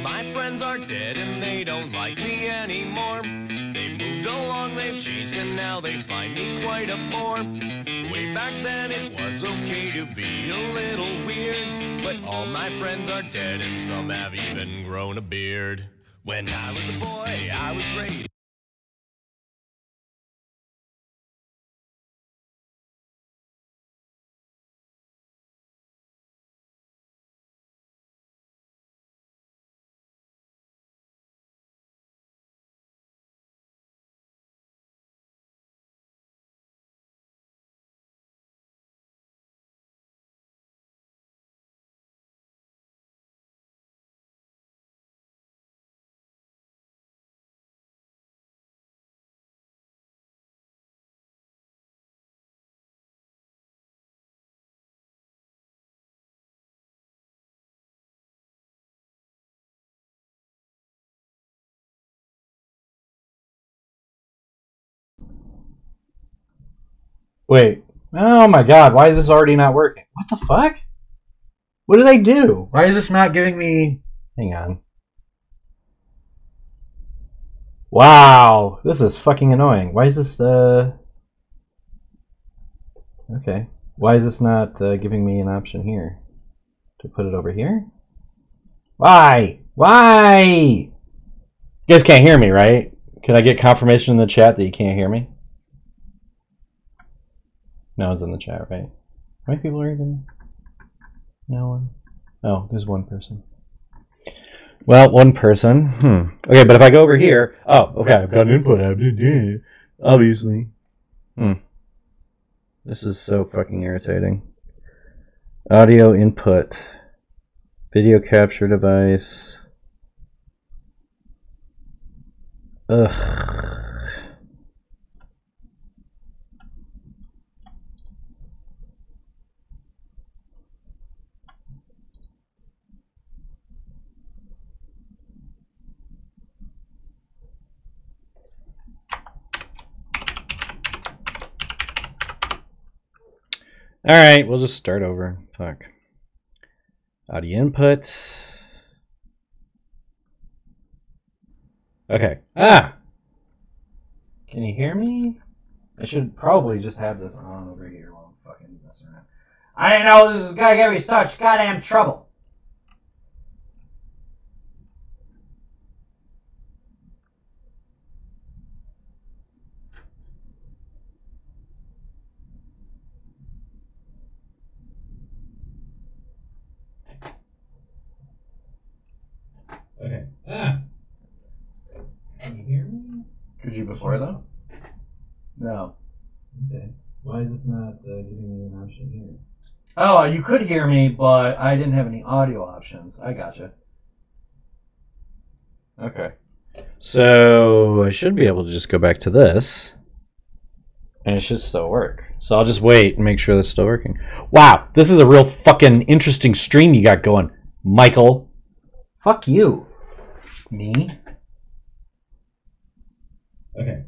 my friends are dead and they don't like me anymore. They moved along, they've changed, and now they find me quite a bore. Way back then it was okay to be a little weird, but all my friends are dead and some have even grown a beard. When I was a boy, I was raised. Wait. Oh my god, why is this already not working? What the fuck? What did I do? Why is this not giving me... Hang on. Wow, this is fucking annoying. Why is this, Okay. Why is this not giving me an option here? To put it over here? Why? Why? You guys can't hear me, right? Can I get confirmation in the chat that you can't hear me? No one's in the chat, right? How many people are even? No one. Oh, there's one person. Well, one person. Okay, but if I go over here... Oh, okay, I've got an input. Obviously. This is so fucking irritating. Audio input. Video capture device. Ugh. Alright, we'll just start over. Fuck. Audio input. Okay. Ah! Can you hear me? I should probably just have this on over here while I'm fucking messing around. I didn't know this was gonna give me such goddamn trouble. Okay. Ah! Can you hear me? Could you before though? No. Okay. Why is this not giving me an option here? Oh, you could hear me, but I didn't have any audio options. I gotcha. Okay. So I should be able to just go back to this. And it should still work. So I'll just wait and make sure that's still working. Wow, this is a real fucking interesting stream you got going, Michael. Fuck you. Me? Okay.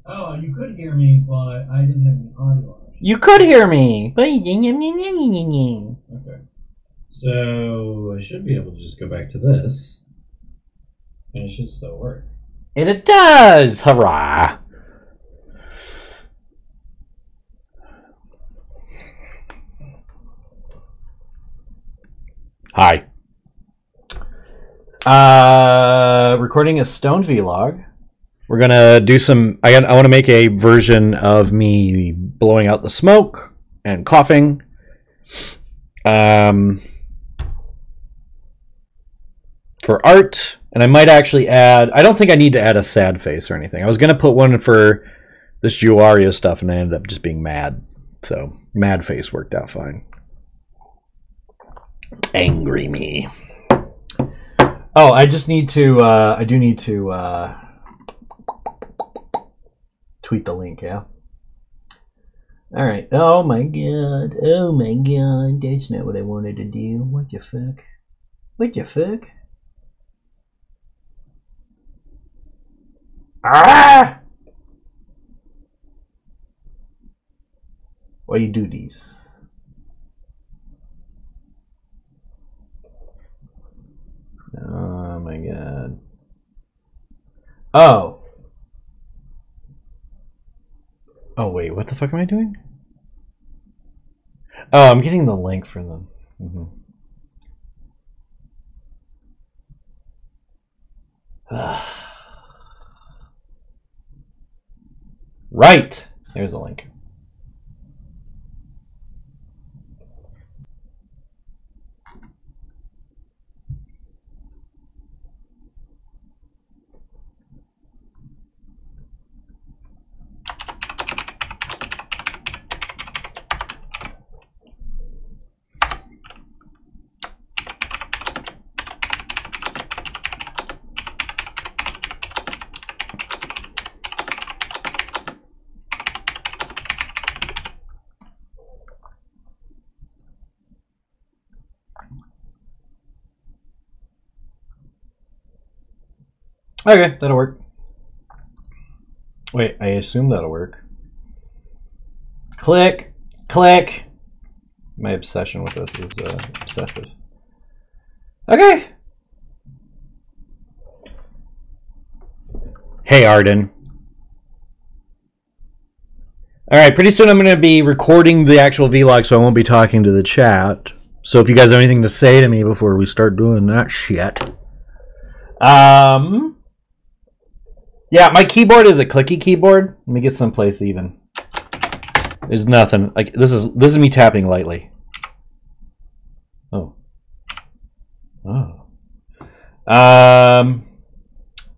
Oh, you could hear me, but I didn't have any audio on. You could hear me! Okay. So I should be able to just go back to this. And it should still work. And it does! Hurrah! Hi. Recording a stoned vlog. We're gonna do some. I want to make a version of me blowing out the smoke and coughing. For art, and I might actually add. I don't think I need to add a sad face or anything. I was gonna put one for this Juario stuff, and I ended up just being mad. So mad face worked out fine. Angry me. Oh, I just need to. I do need to tweet the link. Yeah. All right. Oh my god. Oh my god. That's not what I wanted to do. What the fuck? What the fuck? Ah! Why you do these? Oh. Oh, wait. What the fuck am I doing? Oh, I'm getting the link for them. Mm-hmm. Right. There's the link. Okay, that'll work. Wait, I assume that'll work. Click, click. My obsession with this is obsessive. Okay. Hey, Arden. All right, pretty soon I'm going to be recording the actual vlog, so I won't be talking to the chat. So if you guys have anything to say to me before we start doing that shit. Yeah, my keyboard is a clicky keyboard. Let me get someplace even. There's nothing. Like this is me tapping lightly. Oh. Oh.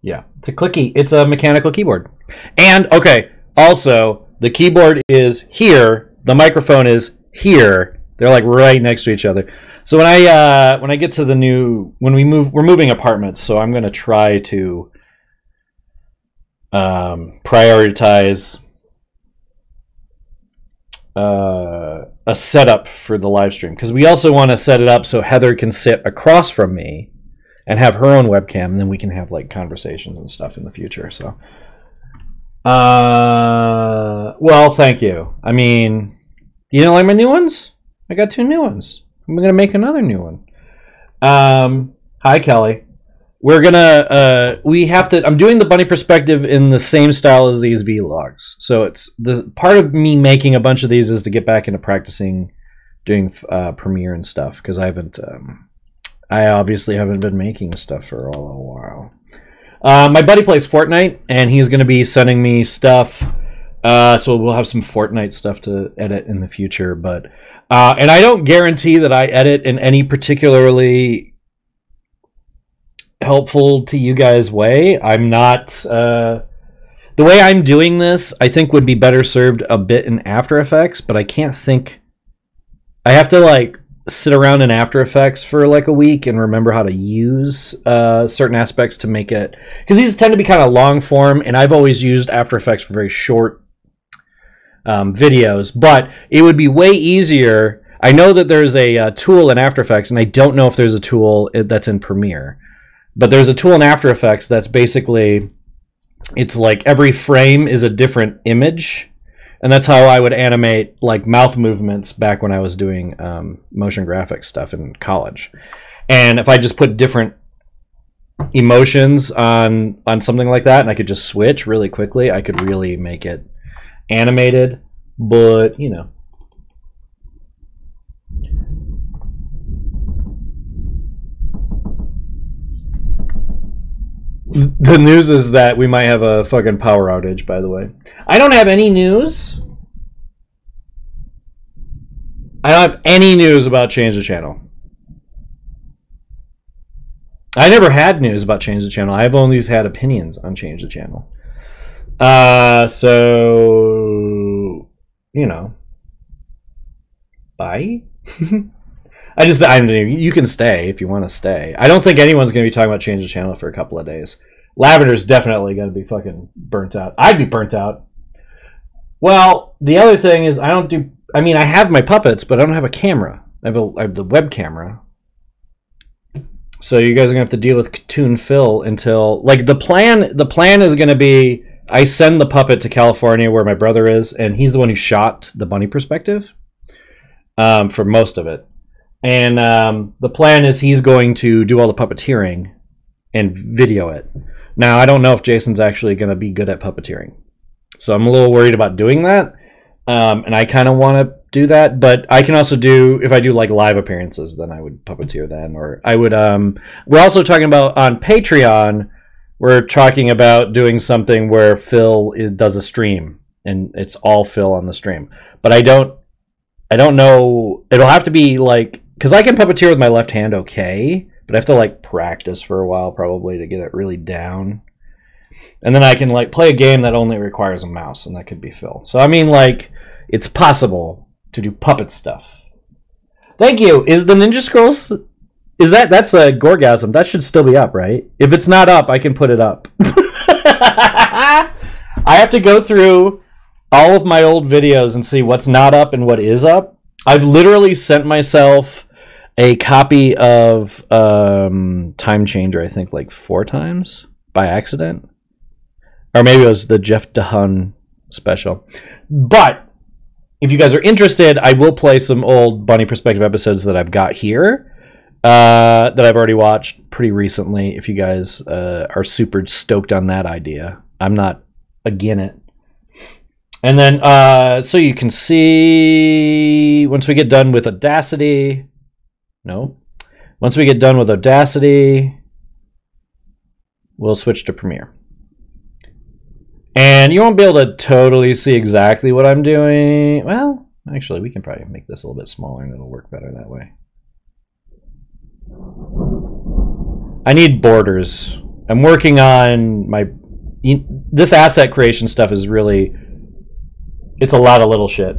Yeah, it's a clicky. It's a mechanical keyboard. And okay, also the keyboard is here. The microphone is here. They're like right next to each other. So when I get to the new, we're moving apartments. So I'm gonna try to prioritize a setup for the live stream, because we also want to set it up so Heather can sit across from me and have her own webcam, and then we can have like conversations and stuff in the future. So well, thank you. I mean, you don't like my new ones? I got 2 new ones. I'm gonna make another new one. Hi Kelly. We're gonna I'm doing the bunny perspective in the same style as these vlogs. So it's the part of me making a bunch of these is to get back into practicing doing Premiere and stuff, because I obviously haven't been making stuff for a while. My buddy plays Fortnite, and he's gonna be sending me stuff. So we'll have some Fortnite stuff to edit in the future, but and I don't guarantee that I edit in any particularly helpful to you guys way. I'm not the way I'm doing this, I think would be better served a bit in After Effects, but I can't think. I have to like sit around in After Effects for like a week and remember how to use certain aspects to make it, because these tend to be kind of long form, and I've always used After Effects for very short videos, but it would be way easier. I know that there's a tool in After Effects, and I don't know if there's a tool that's in Premiere. But there's a tool in After Effects that's basically, it's like every frame is a different image. And that's how I would animate like mouth movements back when I was doing motion graphics stuff in college. And if I just put different emotions on something like that, and I could just switch really quickly, I could really make it animated. But, you know. The news is that we might have a fucking power outage, by the way. I don't have any news. I don't have any news about Change the Channel. I never had news about Change the Channel. I've always had opinions on Change the Channel. So, you know. Bye? You can stay if you want to stay. I don't think anyone's going to be talking about Change the Channel for a couple of days. Lavender's definitely going to be fucking burnt out. I'd be burnt out. Well, the other thing is I have my puppets, but I don't have a camera. I have the web camera. So you guys are going to have to deal with Cartoon Phil until, like, the plan is going to be I send the puppet to California where my brother is, and he's the one who shot the bunny perspective for most of it. And the plan is he's going to do all the puppeteering and video it. Now, I don't know if Jason's actually going to be good at puppeteering. So I'm a little worried about doing that. And I kind of want to do that. But I can also do, if I do like live appearances, then I would puppeteer then. Or I would, we're also talking about on Patreon, we're talking about doing something where Phil does a stream. And it's all Phil on the stream. But I don't know. It'll have to be like, because I can puppeteer with my left hand okay. But I have to like practice for a while probably to get it really down. And then I can like play a game that only requires a mouse, and that could be Phil. So I mean, like, it's possible to do puppet stuff. Thank you. Is the Ninja Scrolls, that's a Gorgasm. That should still be up, right? If it's not up, I can put it up. I have to go through all of my old videos and see what's not up and what is up. I've literally sent myself a copy of Time Changer, I think, like 4 times by accident. Or maybe it was the Jeff DeHun special. But if you guys are interested, I will play some old Bunny Perspective episodes that I've got here that I've already watched pretty recently. If you guys are super stoked on that idea. I'm not again it. And then, so you can see, once we get done with Audacity... No. Once we get done with Audacity, we'll switch to Premiere. And you won't be able to totally see exactly what I'm doing. Well, actually, we can probably make this a little bit smaller and it'll work better that way. I need borders. I'm working on my... This asset creation stuff is really... It's a lot of little shit.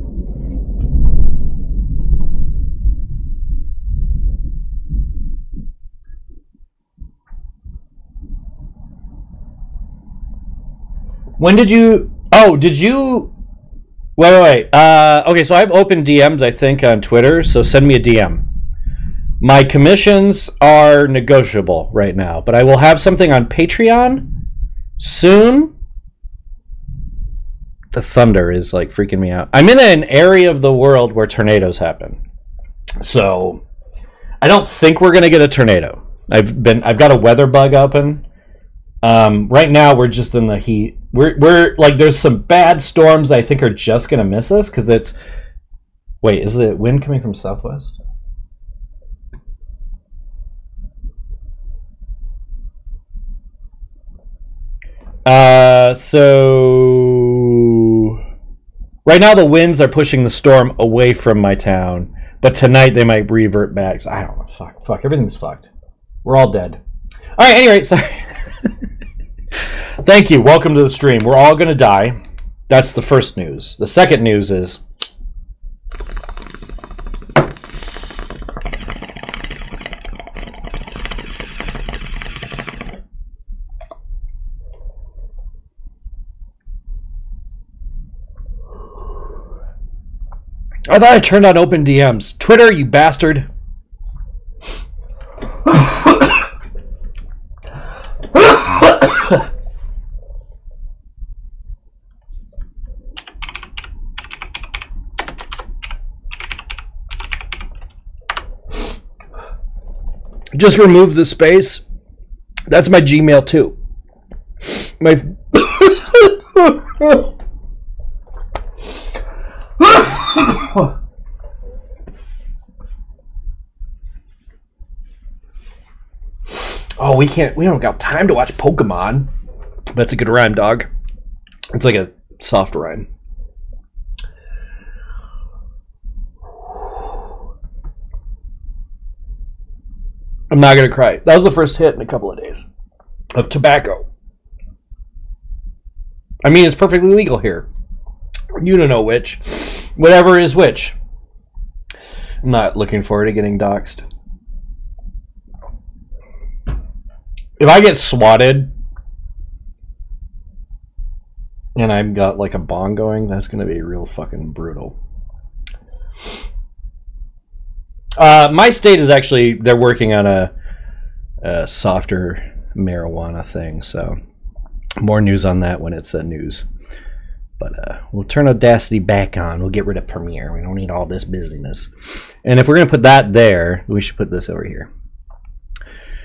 When did you... Oh, did you... Wait. Okay, so I've opened DMs, I think, on Twitter, so send me a DM. My commissions are negotiable right now, but I will have something on Patreon soon. The thunder is, like, freaking me out. I'm in an area of the world where tornadoes happen. So, I don't think we're going to get a tornado. I've got a weather bug open. Right now, we're just in the heat. We're like, there's some bad storms I think are just going to miss us because it's... Wait, is the wind coming from southwest? So... Right now, the winds are pushing the storm away from my town. But tonight, they might revert back. So I don't know. Fuck. Everything's fucked. We're all dead. All right, anyway, sorry. Thank you. Welcome to the stream. We're all going to die. That's the first news. The second news is... I thought I turned on open DMs. Twitter, you bastard. Just remove the space. That's my Gmail too. My Oh, we don't got time to watch Pokemon. That's a good rhyme, dog. It's like a soft rhyme. I'm not going to cry. That was the first hit in a couple of days of tobacco. I mean, it's perfectly legal here. You don't know which. Whatever is which. I'm not looking forward to getting doxxed. If I get swatted and I've got like a bong going, that's going to be real fucking brutal. My state is actually, they're working on a softer marijuana thing, so more news on that when it's news. But we'll turn Audacity back on. We'll get rid of Premiere. We don't need all this busyness. And if we're going to put that there, we should put this over here.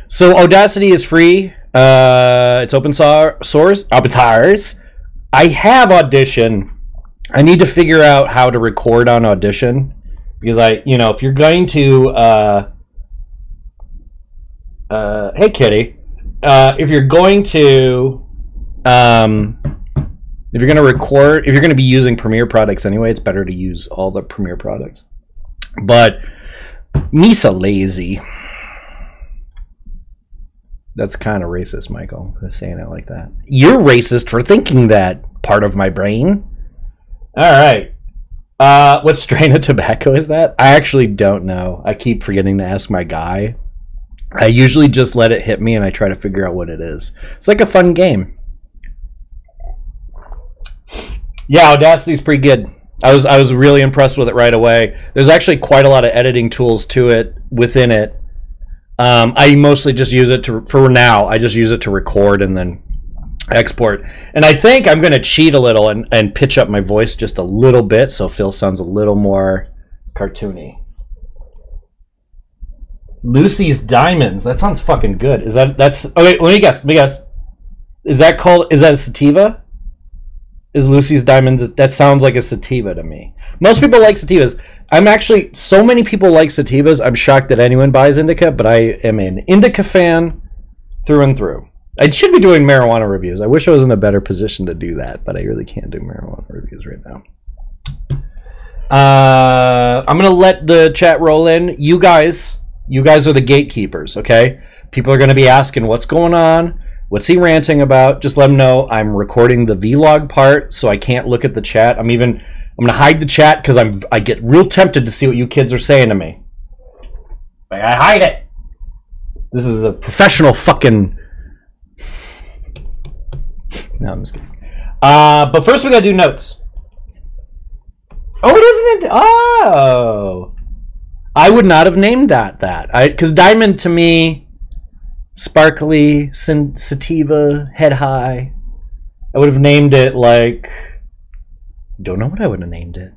So Audacity is free. It's open source. Open source. I have Audition. I need to figure out how to record on Audition because if you're going to, hey kitty, if you're going to, if you're going to record, if you're going to be using Premiere products anyway, it's better to use all the Premiere products. But Misa lazy. That's kind of racist, Michael, for saying it like that. You're racist for thinking that, part of my brain. All right. What strain of tobacco is that? I actually don't know. I keep forgetting to ask my guy. I usually just let it hit me and I try to figure out what it is. It's like a fun game. Yeah, Audacity's pretty good. I was really impressed with it right away. There's actually quite a lot of editing tools to it within it. I mostly just use it for now. I just use it to record and then export. And I think I'm going to cheat a little and pitch up my voice just a little bit so Phil sounds a little more cartoony. Lucy's Diamonds. That sounds fucking good. That's okay? Let me guess. Is that a sativa? Is Lucy's Diamonds? That sounds like a sativa to me. Most people like sativas. So many people like sativas. I'm shocked that anyone buys indica, but I am an indica fan through and through. I should be doing marijuana reviews. I wish I was in a better position to do that, but I really can't do marijuana reviews right now. I'm going to let the chat roll in. You guys are the gatekeepers, okay? People are going to be asking what's going on. What's he ranting about? Just let them know I'm recording the vlog part, so I can't look at the chat. I'm going to hide the chat because I get real tempted to see what you kids are saying to me. I hide it. This is a professional fucking... No, I'm just kidding. But first we got to do notes. Oh, it isn't it? Oh. I would not have named that. Because diamond to me... Sparkly, sativa, head high. I would have named it like... Don't know what I would have named it.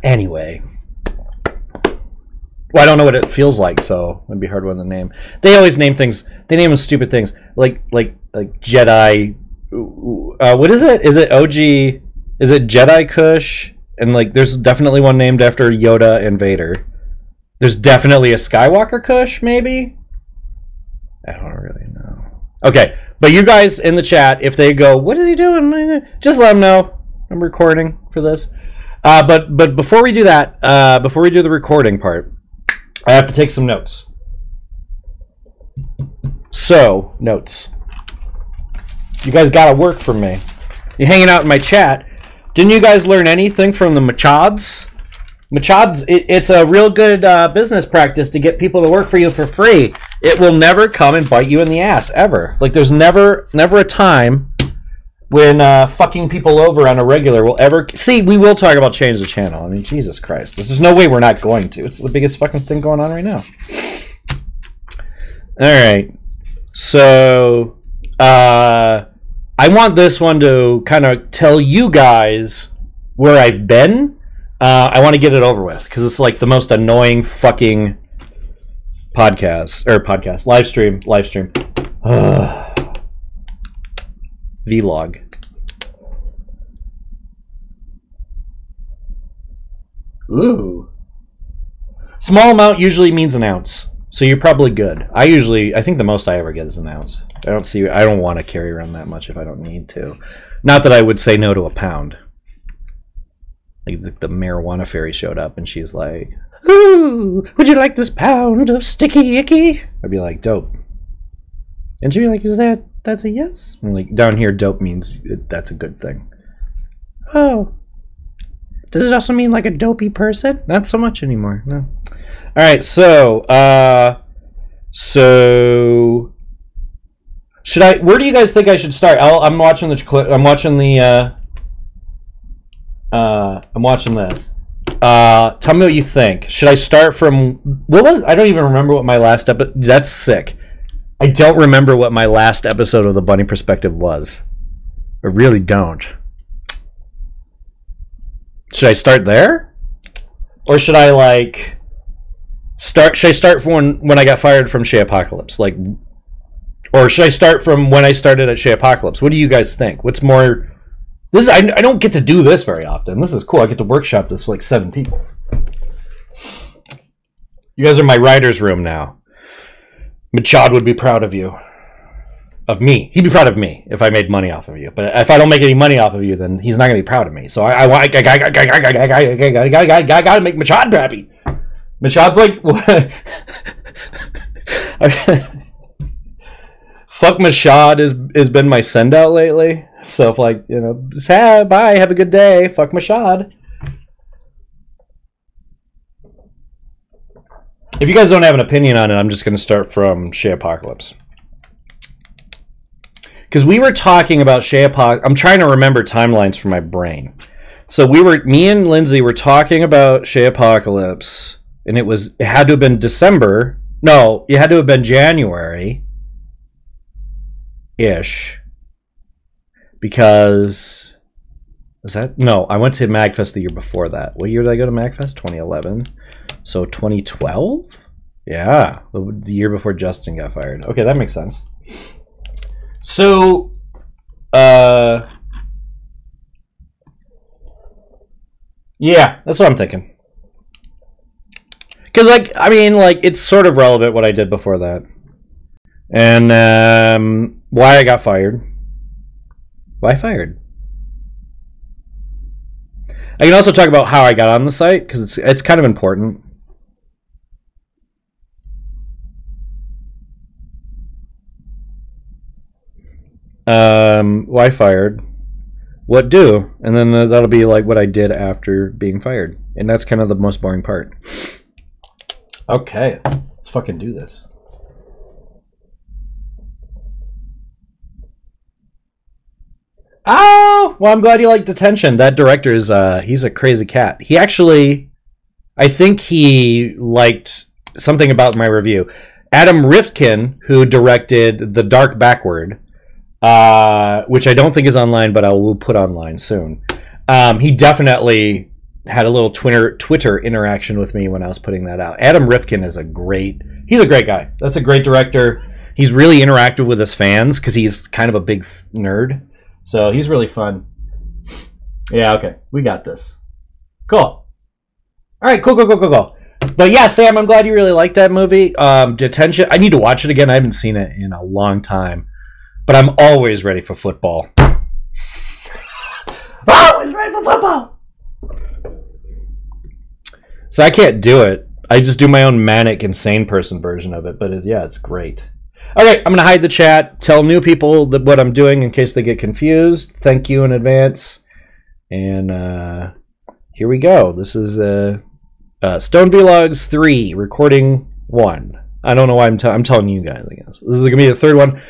Anyway. Well, I don't know what it feels like, so it'd be a hard one to name. They always name things. They name them stupid things. Like Jedi... what is it? Is it OG... Is it Jedi Kush? And there's definitely one named after Yoda and Vader. There's definitely a Skywalker Kush, maybe? I don't really know. Okay, but you guys in the chat, if they go, what is he doing? Just let them know. I'm recording for this. But before we do that, before we do the recording part, I have to take some notes. So, notes. You guys gotta work for me. You're hanging out in my chat. Didn't you guys learn anything from the Machads? Machads, it's a real good business practice to get people to work for you for free. It will never come and bite you in the ass, ever. There's never a time when fucking people over on a regular will ever... See, we will talk about change the channel. I mean, Jesus Christ. There's no way we're not going to. It's the biggest fucking thing going on right now. Alright. So, I want this one to kind of tell you guys where I've been. I want to get it over with because it's the most annoying fucking live stream. Vlog. Ooh. Small amount usually means an ounce, so you're probably good. I think the most I ever get is an ounce. I don't want to carry around that much if I don't need to. Not that I would say no to a pound. The marijuana fairy showed up and she's like, "Ooh, would you like this pound of sticky icky?" I'd be like, "Dope." And she'd be like, that's a yes? And down here, dope means that's a good thing. Oh. Does it also mean a dopey person? Not so much anymore, no. Alright, so, where do you guys think I should start? I'm watching the clip, I'm watching this. Tell me what you think. Should I start from... I don't even remember what my last episode... That's sick. I don't remember what my last episode of The Bunny Perspective was. I really don't. Should I start there? Or should I Should I start from when I got fired from Shea Apocalypse? Like, or should I start from when I started at Shea Apocalypse? What do you guys think? What's more... I don't get to do this very often. This is cool. I get to workshop this for like 7 people. You guys are my writer's room now. Machad would be proud of you. Of me. He'd be proud of me if I made money off of you. But if I don't make any money off of you, then he's not going to be proud of me. So I gotta make Machad happy. Machad's like... Fuck Machad has been my send out lately. So if like, you know, bye, have a good day. Fuck Machad. If you guys don't have an opinion on it, I'm just going to start from Shea Apocalypse. Because we were talking about Shea Apocalypse. I'm trying to remember timelines for my brain. So me and Lindsay were talking about Shea Apocalypse, and it had to have been December. No, it had to have been January-ish. Because... Was that? No, I went to MagFest the year before that. What year did I go to MagFest? 2011. So 2012? Yeah, the year before Justin got fired. Okay, that makes sense. So, yeah, that's what I'm thinking. Because, like, I mean, like, it's sort of relevant what I did before that. And why I got fired. Why fired? I can also talk about how I got on the site, because it's kind of important. Why fired? What do? And then that'll be like what I did after being fired. And that's kind of the most boring part. Okay, let's fucking do this. Oh, well, I'm glad you like Detention. That director is, he's a crazy cat. He actually, I think he liked something about my review. Adam Rifkin, who directed The Dark Backward, which I don't think is online, but I will put online soon. He definitely had a little Twitter interaction with me when I was putting that out. Adam Rifkin is he's a great guy. That's a great director. He's really interactive with his fans because he's kind of a big nerd. So he's really fun. Yeah, okay. We got this. Cool. All right, cool. But yeah, Sam, I'm glad you really liked that movie. Detention. I need to watch it again. I haven't seen it in a long time. But I'm always ready for football. Always ready for football! So I can't do it. I just do my own manic, insane person version of it. But yeah, it's great. Okay, I'm going to hide the chat. Tell new people what I'm doing in case they get confused. Thank you in advance. And here we go. This is Stone Vlogs 3, recording 1. I don't know why I'm telling you guys, I guess. This is going to be the third one.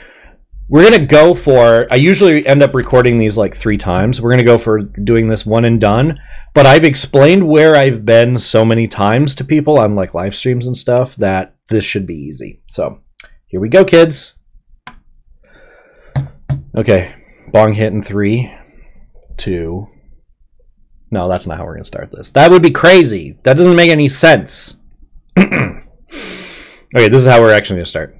We're going to go for... I usually end up recording these like 3 times. We're going to go for doing this one and done. But I've explained where I've been so many times to people on like live streams and stuff that this should be easy. So... here we go, kids. Okay, bong hit in 3, 2. No, that's not how we're going to start this. That would be crazy. That doesn't make any sense. Okay, this is how we're actually going to start.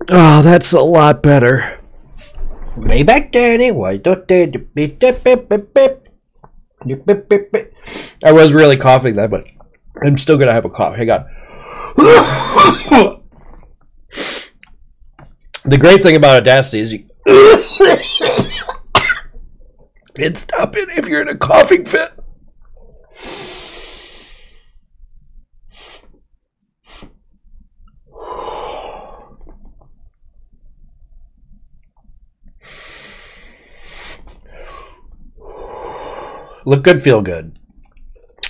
Oh, that's a lot better. Way back Daddy, why don't they beep, beep, beep, beep, beep. I was really coughing that, but I'm still gonna have a cough. Hang on. The great thing about Audacity is you can't stop it if you're in a coughing fit. Look good, feel good.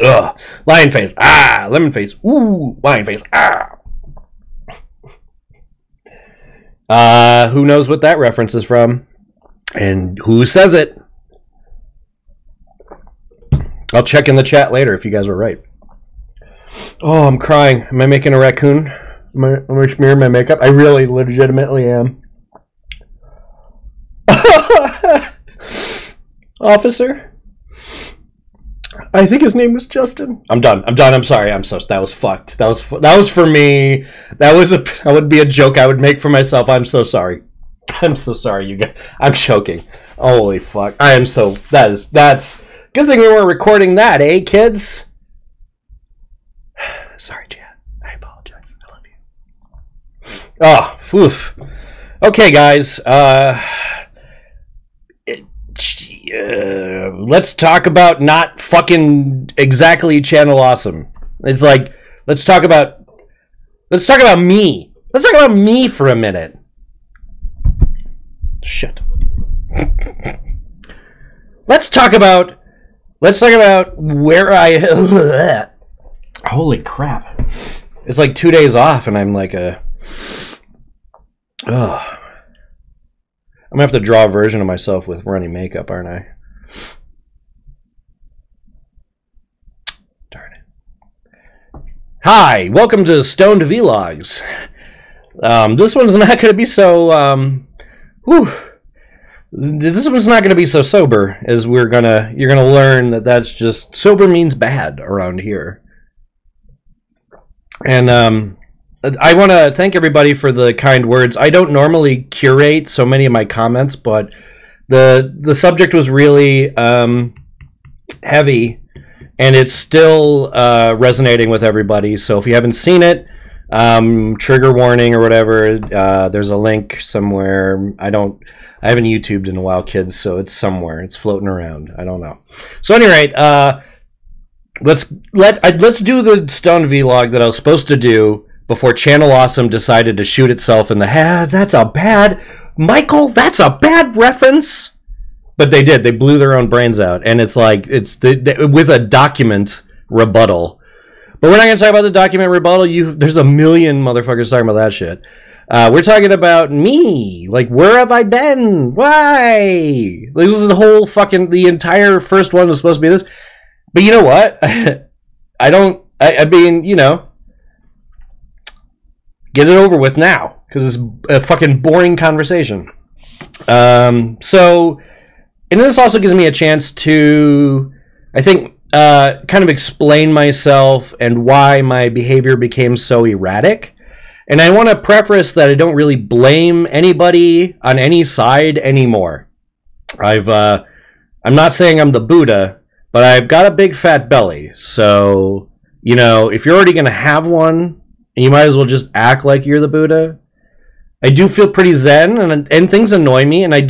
Ugh. Lion face. Ah. Lemon face. Ooh. Lion face. Ah. Who knows what that reference is from? And who says it? I'll check in the chat later if you guys were right. Oh, I'm crying. Am I making a raccoon? Am I smearing my makeup? I really legitimately am. Officer? I think his name was Justin. I'm done. I'm sorry. That was fucked. That was for me. That would be a joke I would make for myself. I'm so sorry. I'm so sorry, you guys. I'm choking. Holy fuck. That's good thing we weren't recording that, eh, kids? Sorry, Chad. I apologize. I love you. Oh, oof. Okay, guys. Let's talk about not fucking exactly Channel Awesome. It's like, let's talk about me. Let's talk about me for a minute. Shit. Let's talk about where I holy crap. It's like 2 days off and I'm like I'm gonna have to draw a version of myself with runny makeup, aren't I? Darn it. Hi, welcome to Stoned Vlogs. This one's not gonna be so this one's not gonna be so sober, as you're gonna learn that's just sober means bad around here. And I want to thank everybody for the kind words. I don't normally curate so many of my comments, but the subject was really heavy, and it's still resonating with everybody. So if you haven't seen it, trigger warning or whatever, there's a link somewhere. I haven't YouTubed in a while, kids, so it's somewhere. It's floating around. I don't know. So at any rate, let's do the Stoned Vlog that I was supposed to do before Channel Awesome decided to shoot itself in the head. That's a bad reference. But they did. They blew their own brains out. And it's like, with a document rebuttal. But we're not going to talk about the document rebuttal. There's a million motherfuckers talking about that shit. We're talking about me. Like, where have I been? Why? This is the entire first one was supposed to be this. But you know what? I mean, you know, get it over with now, because it's a fucking boring conversation. So, and this also gives me a chance to, I think, kind of explain myself and why my behavior became so erratic. And I want to preface that I don't really blame anybody on any side anymore. I'm not saying I'm the Buddha, but I've got a big fat belly. So, you know, if you're already going to have one, and you might as well just act like you're the Buddha. I do feel pretty zen, and things annoy me, and I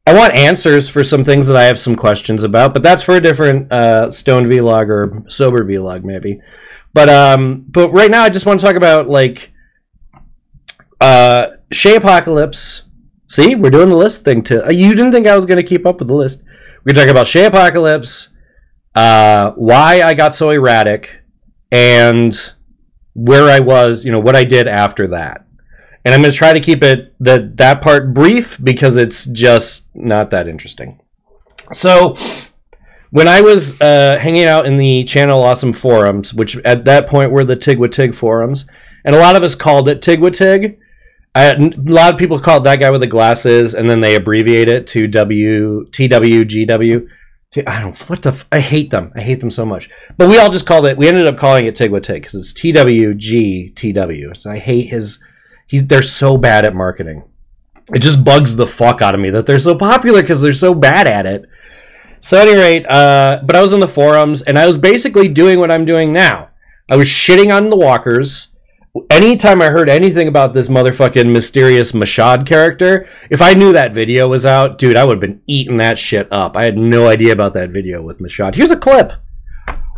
want answers for some things that I have some questions about, but that's for a different Stoned Vlog or sober Vlog maybe. But right now I just want to talk about, like, Shay Apocalypse. See, we're doing the list thing too. You didn't think I was going to keep up with the list. We're going to talk about Shay Apocalypse, why I got so erratic, and where I was, you know, what I did after that. And I'm going to try to keep that part brief, because it's just not that interesting. So, when I was hanging out in the Channel Awesome forums, which at that point were the Tig forums, and a lot of us called it Tig. A lot of people called that guy with the glasses, and then they abbreviate it to TWGW. I hate them. I hate them so much. But we all just we ended up calling it Tig because it's TWGTW. So I hate they're so bad at marketing. It just bugs the fuck out of me that they're so popular, because they're so bad at it. So at any rate, but I was in the forums, and I was basically doing what I'm doing now. I was shitting on the walkers. anytime I heard anything about this motherfucking mysterious Mashad character, if I knew that video was out, dude, I would have been eating that shit up. I had no idea about that video with Mashad. Here's a clip.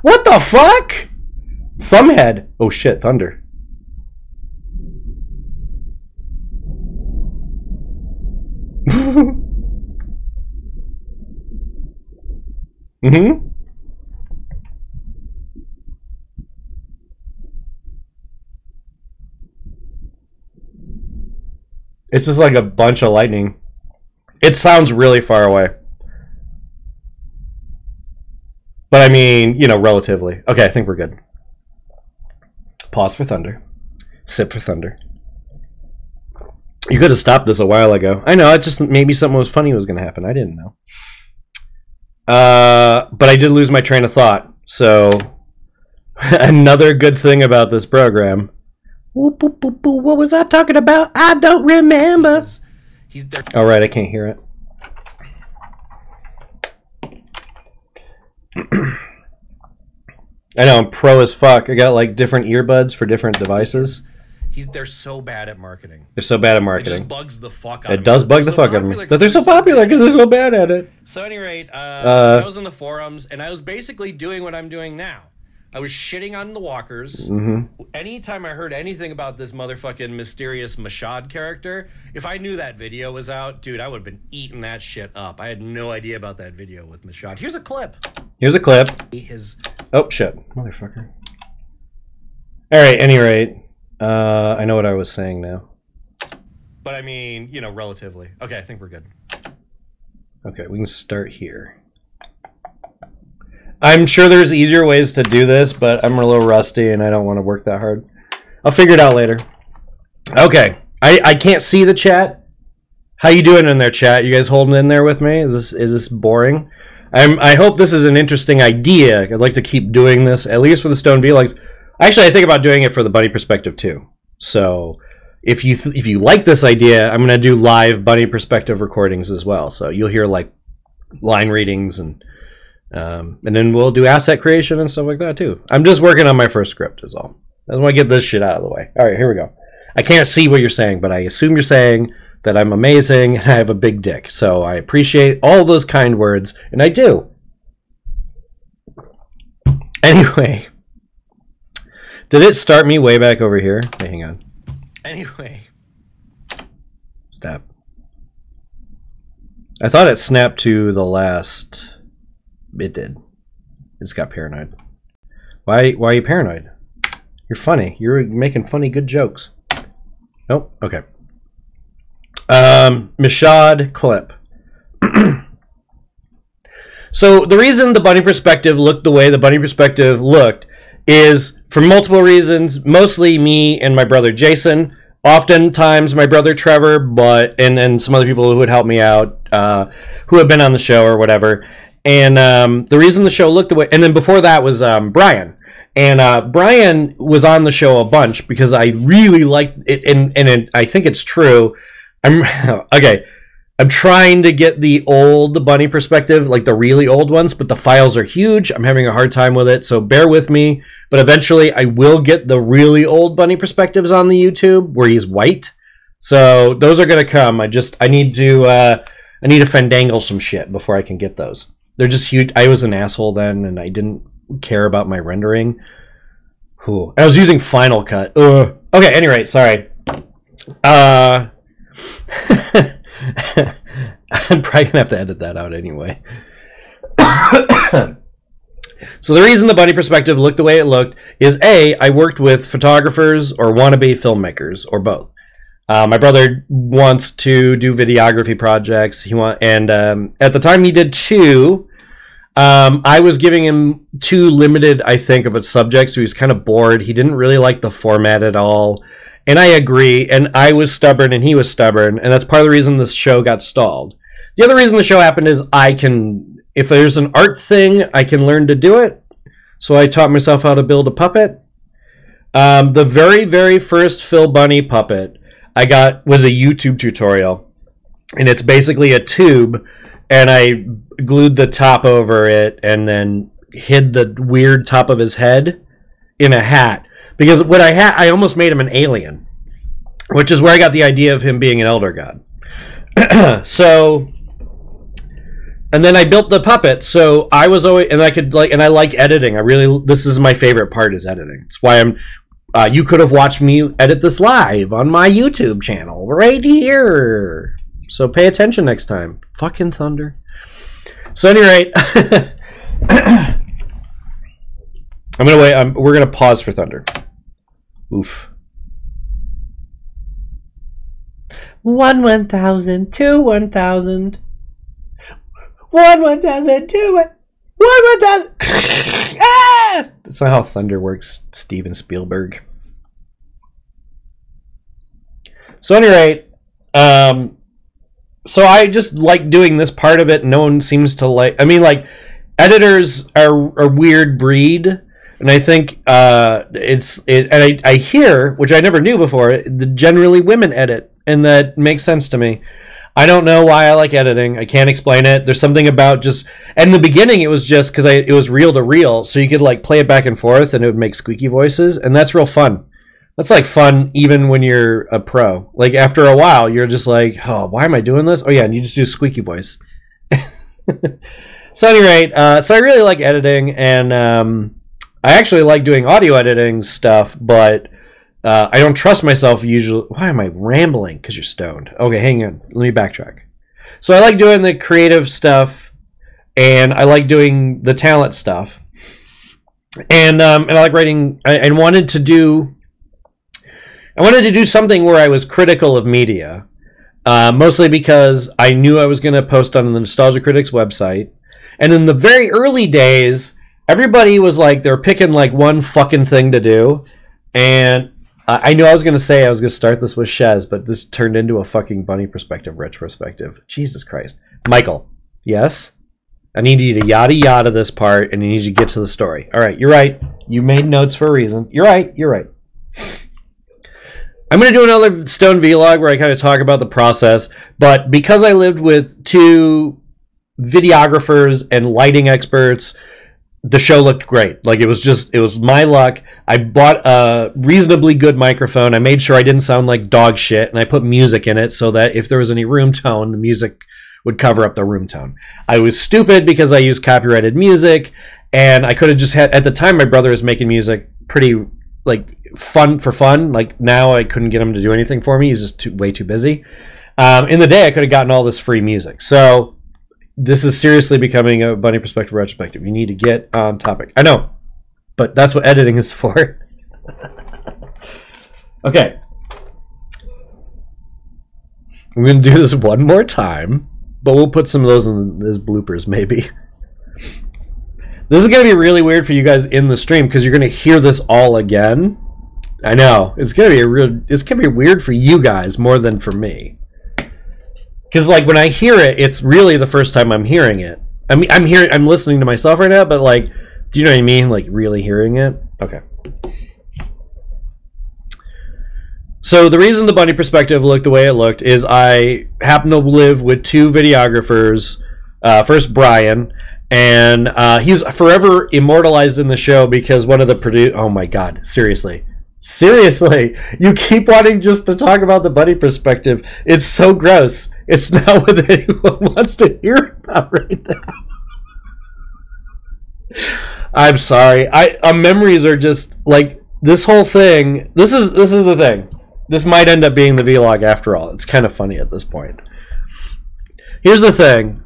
What the fuck? Thumbhead. Oh shit, thunder. Mm-hmm. It's just like a bunch of lightning. It sounds really far away. But I mean, you know, relatively. Okay, I think we're good. Pause for thunder. Sip for thunder. You could have stopped this a while ago. I know, it just maybe something was funny was going to happen. I didn't know. But I did lose my train of thought. So, another good thing about this program. What was I talking about? I don't remember. He's there. All right, I can't hear it. I know, I'm pro as fuck. I got like different earbuds for different devices. They're so bad at marketing. They're so bad at It marketing. just bugs the fuck out of me. It does bug the fuck out of me. That they're so popular because they're so bad at it. So, at any rate, I was in the forums, and I was basically doing what I'm doing now. I was shitting on the walkers. Mm-hmm. Anytime I heard anything about this motherfucking mysterious Mashad character, if I knew that video was out, dude, I would have been eating that shit up. I had no idea about that video with Mashad. Here's a clip. Here's a clip. Oh, shit. Motherfucker. Alright, any rate. I know what I was saying now. But I mean, you know, relatively. Okay, I think we're good. Okay, we can start here. I'm sure there's easier ways to do this, but I'm a little rusty and I don't want to work that hard. I'll figure it out later. Okay, I can't see the chat. How you doing in there, chat? You guys holding in there with me? Is this boring? I hope this is an interesting idea. I'd like to keep doing this, at least for the Stone Vlogs. Actually, I think about doing it for the Bunny Perspective too. So if you like this idea, I'm going to do live Bunny Perspective recordings as well. So you'll hear like line readings and then we'll do asset creation and stuff like that too. I'm just working on my first script is all. I just want to get this shit out of the way. All right, here we go. I can't see what you're saying, but I assume you're saying that I'm amazing and I have a big dick. So I appreciate all those kind words, and I do. Anyway, did it start me way back over here? Wait, hang on. Anyway. Snap. I thought it snapped to the last... It did. It just got paranoid. Why are you paranoid? You're funny. You're making funny, good jokes. Nope. Okay. Mashad clip. So the reason the Bunny Perspective looked the way the Bunny Perspective looked is for multiple reasons. Mostly me and my brother Jason. Oftentimes my brother Trevor, and some other people who would help me out, who have been on the show or whatever. And the reason the show looked the way, and then before that was Brian. And Brian was on the show a bunch because I really liked it, and I think it's true. I'm trying to get the old Bunny Perspective, like the really old ones, but the files are huge. I'm having a hard time with it, so bear with me. But eventually, I will get the really old Bunny Perspectives on the YouTube where he's white. So those are gonna come. I need to fandangle some shit before I can get those. They're just huge. I was an asshole then, and I didn't care about my rendering. Ooh. I was using Final Cut. Ugh. Okay, anyway, sorry. I'm probably gonna have to edit that out anyway. So the reason the Bunny Perspective looked the way it looked is I worked with photographers or wannabe filmmakers or both. My brother wants to do videography projects. And at the time he did 2. I was giving him too limited, I think, of a subject, so he was kind of bored. He didn't really like the format at all. And I agree, and I was stubborn and he was stubborn, and that's part of the reason this show got stalled. The other reason the show happened is if there's an art thing, I can learn to do it. So I taught myself how to build a puppet. The very, very first Phil Bunny puppet I got was a YouTube tutorial. And it's basically a tube, and I glued the top over it and then hid the weird top of his head in a hat. Because what I almost made him an alien, which is where I got the idea of him being an elder god. So, and then I built the puppet. So I was always, and I like editing. This is my favorite part, is editing. It's why you could have watched me edit this live on my YouTube channel right here. So pay attention next time. Fucking thunder. So at any rate, we're gonna pause for thunder. Oof. 1 1,000 2 1,000 1 1,000 2 1 1,000. Ah! That's not how thunder works, Steven Spielberg. So at any rate, so I just like doing this part of it. No one seems to like. I mean, like, editors are a weird breed, and I think and I hear, which I never knew before, generally women edit, and that makes sense to me. I don't know why I like editing. I can't explain it. There's something about just, and in the beginning it was just because it was reel to reel, so you could like play it back and forth, and it would make squeaky voices, and that's real fun. That's like fun even when you're a pro. Like after a while, you're just like, oh, why am I doing this? Oh yeah, and you just do squeaky voice. So at any rate, so I really like editing, and I actually like doing audio editing stuff, but I don't trust myself usually. Why am I rambling? Because you're stoned. Okay, hang on. Let me backtrack. So I like doing the creative stuff, and I like doing the talent stuff, and I like writing. I wanted to do something where I was critical of media, mostly because I knew I was going to post on the Nostalgia Critics website. And in the very early days, everybody was like, they're picking like one fucking thing to do. And I knew I was going to start this with Shez, but this turned into a fucking bunny perspective retrospective. Jesus Christ. Michael, yes? I need you to yada yada this part, and you need to get to the story. All right, you're right. You made notes for a reason. You're right. I'm going to do another Stone vlog where I kind of talk about the process, but because I lived with two videographers and lighting experts, the show looked great. Like it was my luck. I bought a reasonably good microphone. I made sure I didn't sound like dog shit, and I put music in it so that if there was any room tone, the music would cover up the room tone. I was stupid because I used copyrighted music, and I could have just had, at the time my brother was making music pretty like fun for fun. Like now I couldn't get him to do anything for me. He's just way too busy. In the day I could have gotten all this free music. So this is seriously becoming a bunny perspective retrospective. You need to get on topic. I know, but that's what editing is for. Okay. I'm going to do this one more time, but we'll put some of those in as bloopers maybe. This is going to be really weird for you guys in the stream because you're going to hear this all again. I know. It's going to be weird for you guys more than for me. Because like when I hear it, it's really the first time I'm hearing it. I mean, I'm listening to myself right now, but like, do you know what I mean? Like really hearing it? Okay. So the reason the bunny perspective looked the way it looked is I happen to live with two videographers. First Brian, and he's forever immortalized in the show because one of the oh my god, seriously, you keep wanting just to talk about the bunny perspective. It's so gross. It's not what anyone wants to hear about right now. I'm sorry. Memories are just like this whole thing. This is the thing. This might end up being the vlog after all. It's kind of funny at this point. Here's the thing.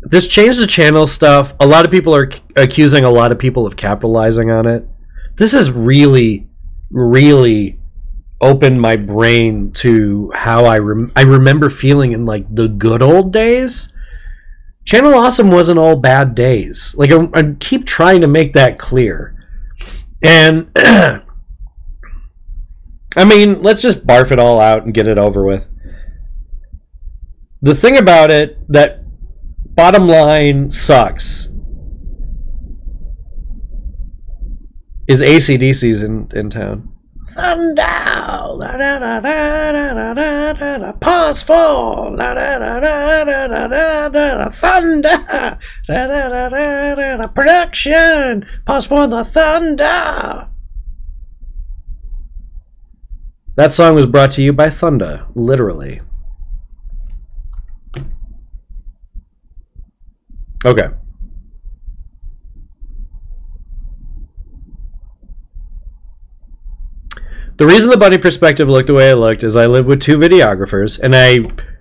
This change the channel stuff, a lot of people are accusing a lot of people of capitalizing on it. This has really, really opened my brain to how I remember feeling in like the good old days. Channel Awesome wasn't all bad days. Like I keep trying to make that clear. And I mean, let's just barf it all out and get it over with. The thing about it that bottom line sucks is AC/DC's in town. Thunder, pause for thunder, production, pause for the thunder. That song was brought to you by Thunder, literally. Okay. The reason the bunny perspective looked the way it looked is I live with 2 videographers, and I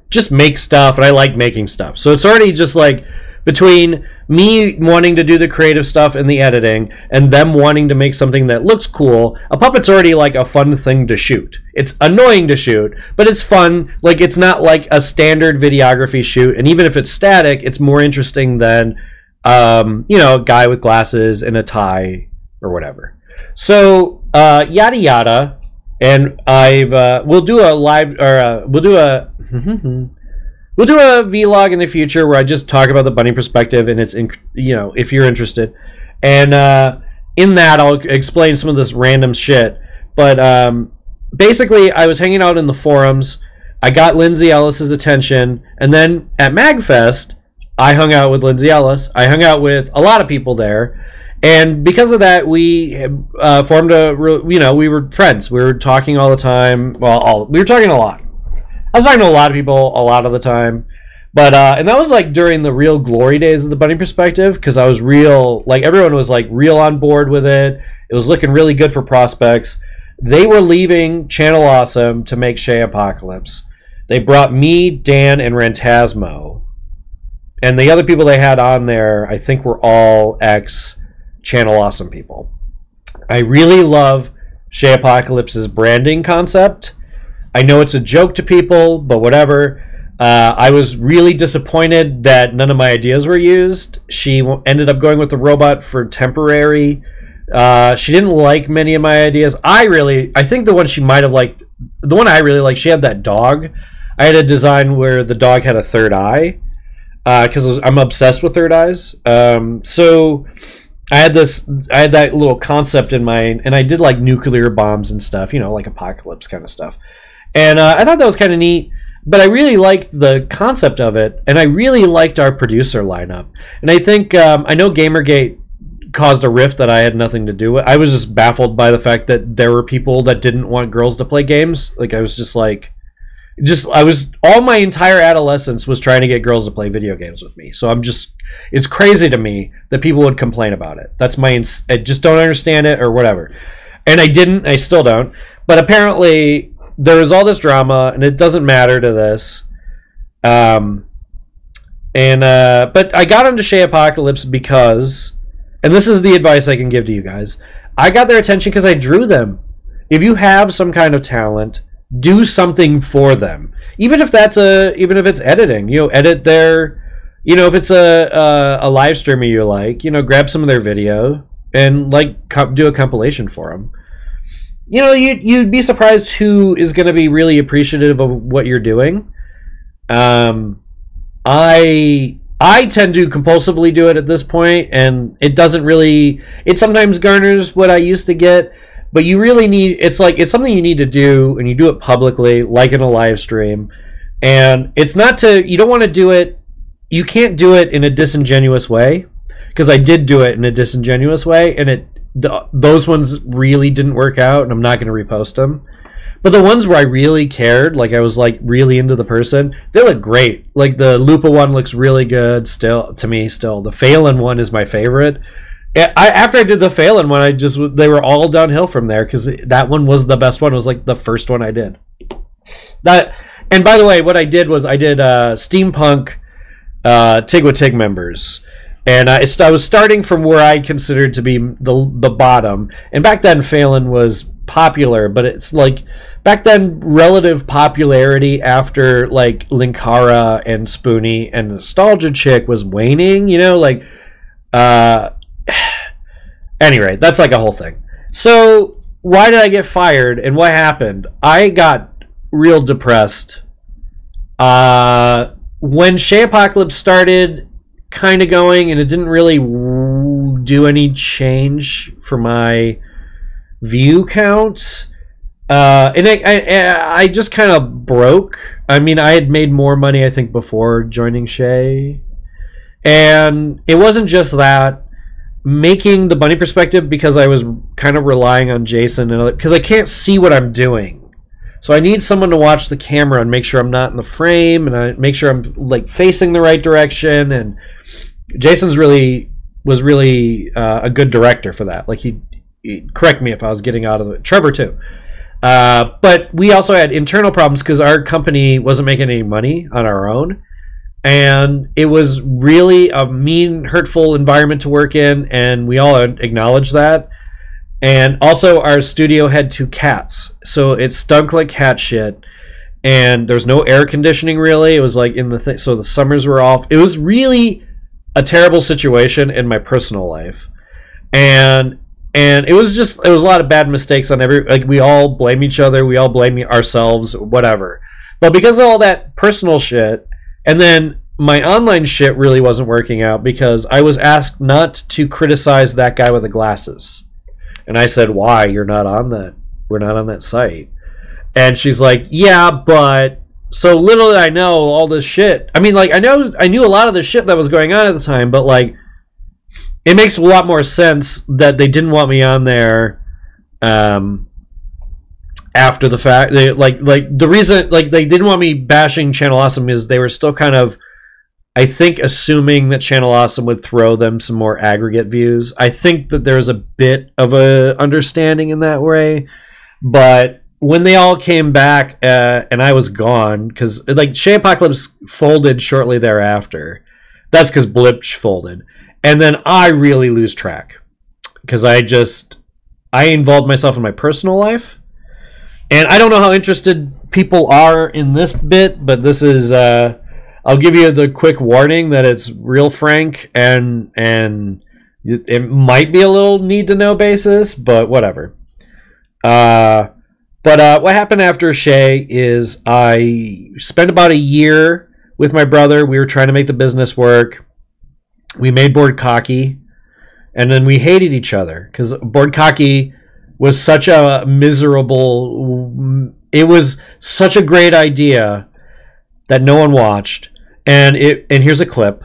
just make stuff, and I like making stuff. So it's already just like between me wanting to do the creative stuff and the editing, and them wanting to make something that looks cool. A puppet's already like a fun thing to shoot. It's annoying to shoot, but it's fun. Like, it's not like a standard videography shoot, and even if it's static, it's more interesting than you know, a guy with glasses and a tie or whatever. So yada yada. And we'll do a live, or we'll do a vlog in the future where I just talk about the bunny perspective, and it's, you know, if you're interested. And in that, I'll explain some of this random shit. But basically, I was hanging out in the forums. I got Lindsay Ellis's attention, and then at MagFest, I hung out with Lindsay Ellis. I hung out with a lot of people there. And because of that, we formed you know, we were friends. We were talking all the time. Well, we were talking a lot. I was talking to a lot of people a lot of the time. But, and that was like during the real glory days of the bunny perspective, because I was real, like, everyone was like real on board with it. It was looking really good for prospects. They were leaving Channel Awesome to make Shay Apocalypse. They brought me, Dan, and Rantasmo. And the other people they had on there, I think, were all Channel Awesome people. I really love Shay Apocalypse's branding concept. I know it's a joke to people, but whatever. I was really disappointed that none of my ideas were used. She ended up going with the robot for temporary. She didn't like many of my ideas. I think the one she might have liked, the one I really liked, she had that dog. I had a design where the dog had a third eye, because I'm obsessed with third eyes. So I had that little concept in mind, and I did like nuclear bombs and stuff, you know, like apocalypse kind of stuff. And I thought that was kind of neat, but I really liked the concept of it, and I really liked our producer lineup. And I think, I know Gamergate caused a rift that I had nothing to do with. I was just baffled by the fact that there were people that didn't want girls to play games. Like, I was just like, all my entire adolescence was trying to get girls to play video games with me. So it's crazy to me that people would complain about it. I just don't understand it or whatever. And I still don't. But apparently there was all this drama, and it doesn't matter to this. But I got into Shay Apocalypse because, and this is the advice I can give to you guys, I got their attention because I drew them. If you have some kind of talent, do something for them. Even if it's editing, you know, edit their, you know, if it's a live streamer you like, you know, grab some of their video and like do a compilation for them. You know, you'd be surprised who is going to be really appreciative of what you're doing. I tend to compulsively do it at this point, and it sometimes garners what I used to get, but you really it's something you need to do, and you do it publicly, like in a live stream. And you don't want to do it, you can't do it in a disingenuous way, because I did do it in a disingenuous way, and those ones really didn't work out, and I'm not going to repost them. But the ones where I really cared, like I was like really into the person, they look great. Like the Lupa one looks really good to me. The Phelan one is my favorite. After I did the Phelan one, they were all downhill from there, because that one was the best one. It was like the first one I did. And by the way, what I did was I did steampunk Tig members. And I was starting from where I considered to be the bottom. And back then, Phelan was popular, but it's like back then, relative popularity after like Linkara and Spoonie and Nostalgia Chick was waning. You know, like anyway, that's like a whole thing. So why did I get fired, and what happened? I got real depressed when Shay Apocalypse started kind of going, and it didn't really do any change for my view count, and I just kind of broke. I mean, I had made more money, I think, before joining Shay, and it wasn't just that. Making the bunny perspective, because I was kind of relying on Jason, and because I can't see what I'm doing. So I need someone to watch the camera and make sure I'm not in the frame, and I make sure I'm like facing the right direction. And Jason's was really a good director for that. Like he'd correct me if I was getting out of it. Trevor too. But we also had internal problems because our company wasn't making any money on our own. And it was really a mean, hurtful environment to work in, and we all acknowledged that. And also, our studio had 2 cats, so it stunk like cat shit. And there's no air conditioning really. It was like in the thing, so the summers were off. It was really a terrible situation in my personal life, and it was a lot of bad mistakes on we all blame each other, we all blame ourselves, whatever. But because of all that personal shit, and then my online shit really wasn't working out because I was asked not to criticize that guy with the glasses. And I said, why? You're not on that. We're not on that site. And she's like, yeah, but so little did I know all this shit. I mean, like, I knew a lot of the shit that was going on at the time, but like, it makes a lot more sense that they didn't want me on there after the fact. The reason they didn't want me bashing Channel Awesome is they were still kind of, I think, assuming that Channel Awesome would throw them some more aggregate views. I think that there's a bit of a understanding in that way, but when they all came back and I was gone, because like Shay Apocalypse folded shortly thereafter. That's because Blipch folded, and then I really lose track because I involved myself in my personal life, and I don't know how interested people are in this bit, but this is. I'll give you the quick warning that it's real frank and it might be a little need to know basis, but whatever. But what happened after Shay is I spent about a year with my brother. We were trying to make the business work. We made Board Cocky, and then we hated each other because Board Cocky was such a it was such a great idea that no one watched. And here's a clip.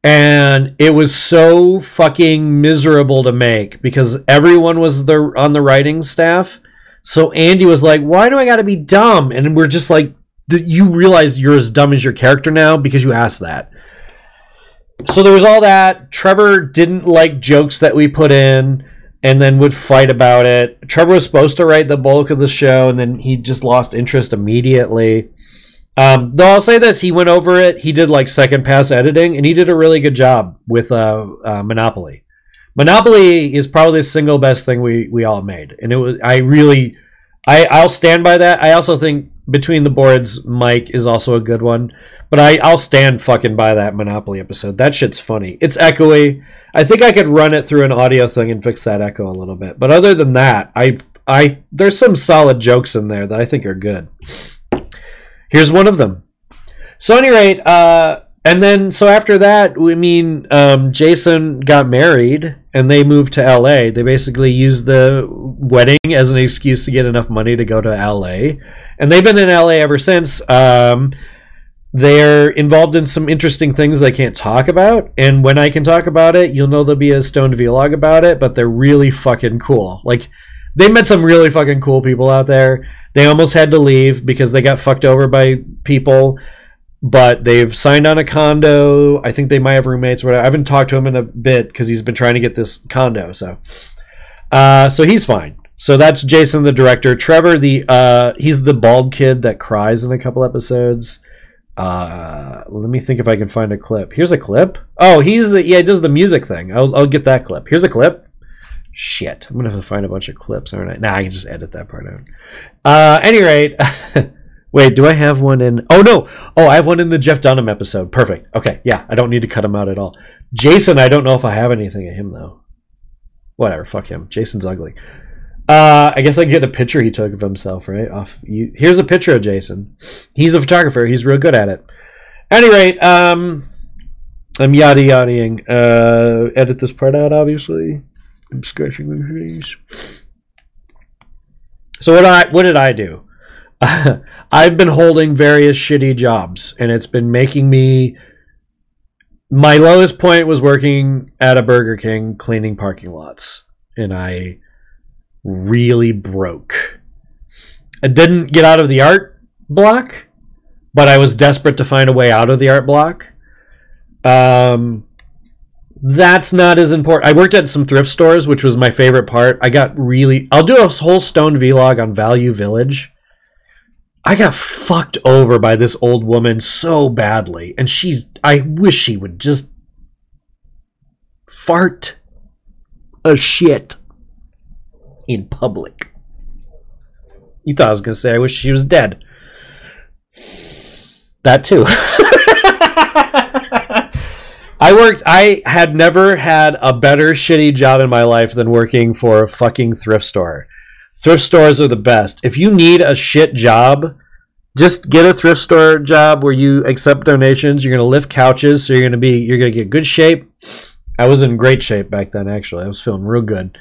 And it was so fucking miserable to make because everyone was on the writing staff. So Andy was like, why do I gotta be dumb? And we're just like, you realize you're as dumb as your character now because you asked that. So there was all that. Trevor didn't like jokes that we put in and then would fight about it. Trevor was supposed to write the bulk of the show and then he just lost interest immediately. Though I'll say this, he went over it. He did like second pass editing, and he did a really good job with Monopoly. Monopoly is probably the single best thing we all made, and it was. I'll stand by that. I also think Between the Boards, Mike is also a good one, but I'll stand fucking by that Monopoly episode. That shit's funny. It's echoey. I think I could run it through an audio thing and fix that echo a little bit. But other than that, there's some solid jokes in there that I think are good. Here's one of them. So, at any rate, and then so after that, Jason got married and they moved to LA. They basically used the wedding as an excuse to get enough money to go to LA, and they've been in LA ever since. They're involved in some interesting things I can't talk about, and when I can talk about it, you'll know there'll be a stoned vlog about it. But they're really fucking cool. Like, they met some really fucking cool people out there. They almost had to leave because they got fucked over by people, but they've signed on a condo. I think they might have roommates or whatever. I haven't talked to him in a bit because he's been trying to get this condo. So he's fine. So that's Jason, the director. Trevor, he's the bald kid that cries in a couple episodes. Let me think if I can find a clip. Here's a clip. Oh, he does the music thing. I'll get that clip. Here's a clip. Shit, I'm gonna have to find a bunch of clips, aren't I? Nah, I can just edit that part out. Any rate, wait, do I have one in? Oh no, I have one in the Jeff Dunham episode. Perfect. Okay, yeah, I don't need to cut him out at all. Jason, I don't know if I have anything of him though. Whatever, fuck him. Jason's ugly. I guess I can get a picture he took of himself, right? Here's a picture of Jason. He's a photographer. He's real good at it. At any rate, I'm yada-yadaing. Edit this part out, obviously. I'm scratching my face. So what did I do? I've been holding various shitty jobs, and it's been making me... My lowest point was working at a Burger King cleaning parking lots, and I really broke. I didn't get out of the art block, but I was desperate to find a way out of the art block. That's not as important. I worked at some thrift stores, which was my favorite part. I'll do a whole stone vlog on Value Village. I got fucked over by this old woman so badly, and I wish she would just fart a shit in public. You thought I was going to say I wish she was dead. That too. I had never had a better shitty job in my life than working for a fucking thrift store. Thrift stores are the best. If you need a shit job, just get a thrift store job where you accept donations. You're going to lift couches, so you're going to get good shape. I was in great shape back then, actually. I was feeling real good.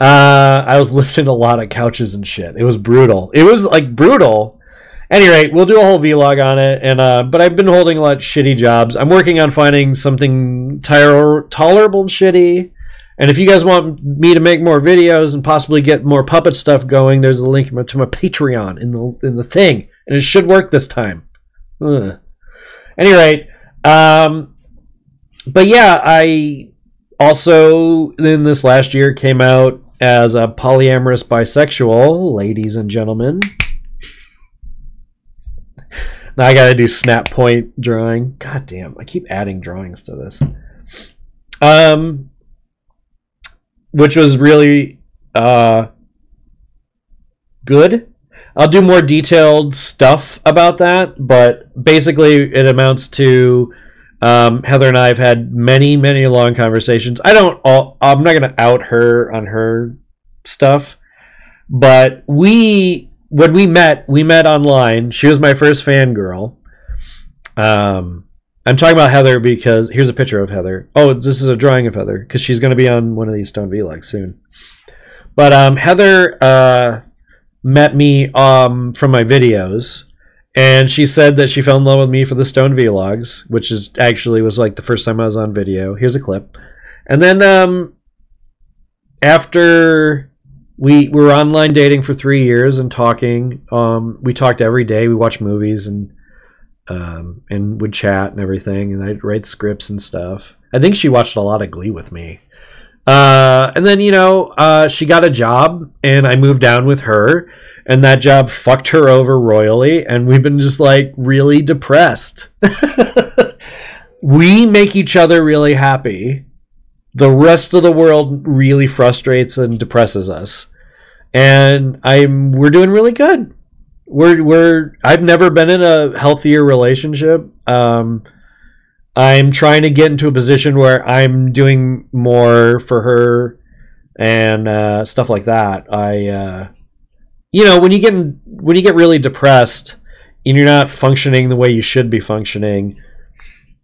I was lifting a lot of couches and shit. It was brutal. It was like brutal. Anyway, we'll do a whole vlog on it. But I've been holding a lot of shitty jobs. I'm working on finding something tolerable and shitty. And if you guys want me to make more videos and possibly get more puppet stuff going, there's a link to my Patreon in the thing, and it should work this time. Anyway, but yeah, I also in this last year came out as a polyamorous bisexual, ladies and gentlemen. Now I gotta do snap point drawing. God damn, I keep adding drawings to this. Which was really good. I'll do more detailed stuff about that, but basically it amounts to Heather and I have had many, many long conversations. I'm not going to out her on her stuff, but when we met online. She was my first fangirl. I'm talking about Heather because here's a picture of Heather. Oh, this is a drawing of Heather because she's going to be on one of these Stone Vlogs soon. But Heather met me from my videos, and she said that she fell in love with me for the Stone Vlogs, which was like the first time I was on video. Here's a clip. And then after we were online dating for 3 years and talking, we talked every day. We watched movies and would chat and everything, and I'd write scripts and stuff. I think she watched a lot of Glee with me. And then, she got a job, and I moved down with her, and that job fucked her over royally, and we've been just, like, really depressed. We make each other really happy. The rest of the world really frustrates and depresses us. And we're doing really good. I've never been in a healthier relationship. I'm trying to get into a position where I'm doing more for her and stuff like that. When you get really depressed and you're not functioning the way you should be functioning,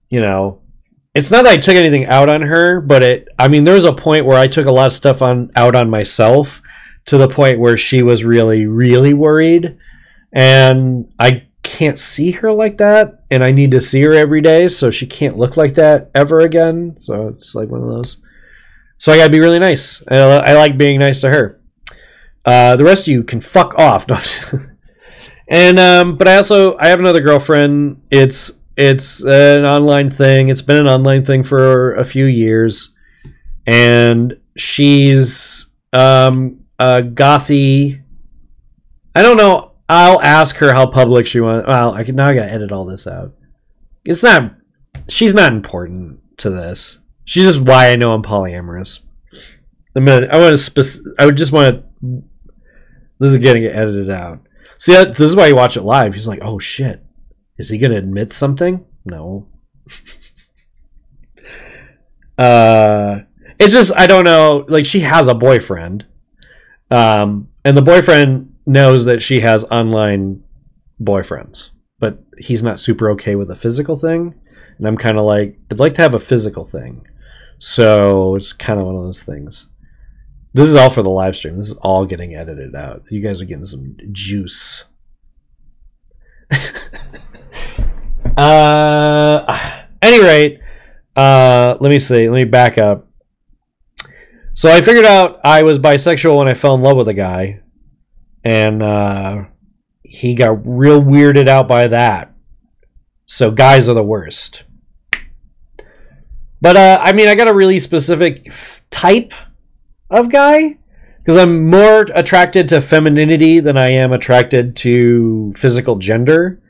it's not that I took anything out on her, but there was a point where I took a lot of stuff out on myself to the point where she was really, really worried. And I can't see her like that, and I need to see her every day, so she can't look like that ever again. So it's like one of those. So I gotta be really nice. I like being nice to her. The rest of you can fuck off. No. And but I have another girlfriend. It's an online thing. It's been an online thing for a few years, and she's gothy. I don't know. I'll ask her how public she wants. Well, I gotta edit all this out. She's not important to this. She's just why I know I'm polyamorous. This is gonna get edited out. See, this is why you watch it live. He's like, oh shit. Is he gonna admit something? No. It's just, I don't know. Like, she has a boyfriend. And the boyfriend knows that she has online boyfriends, but he's not super okay with a physical thing, and I'm kind of like, I'd like to have a physical thing, so it's kind of one of those things. This is all for the live stream. This is all getting edited out. You guys are getting some juice. Any rate, let me back up. So I figured out I was bisexual when I fell in love with a guy. And he got real weirded out by that. So guys are the worst. But I mean, I got a really specific type of guy because I'm more attracted to femininity than I am attracted to physical gender.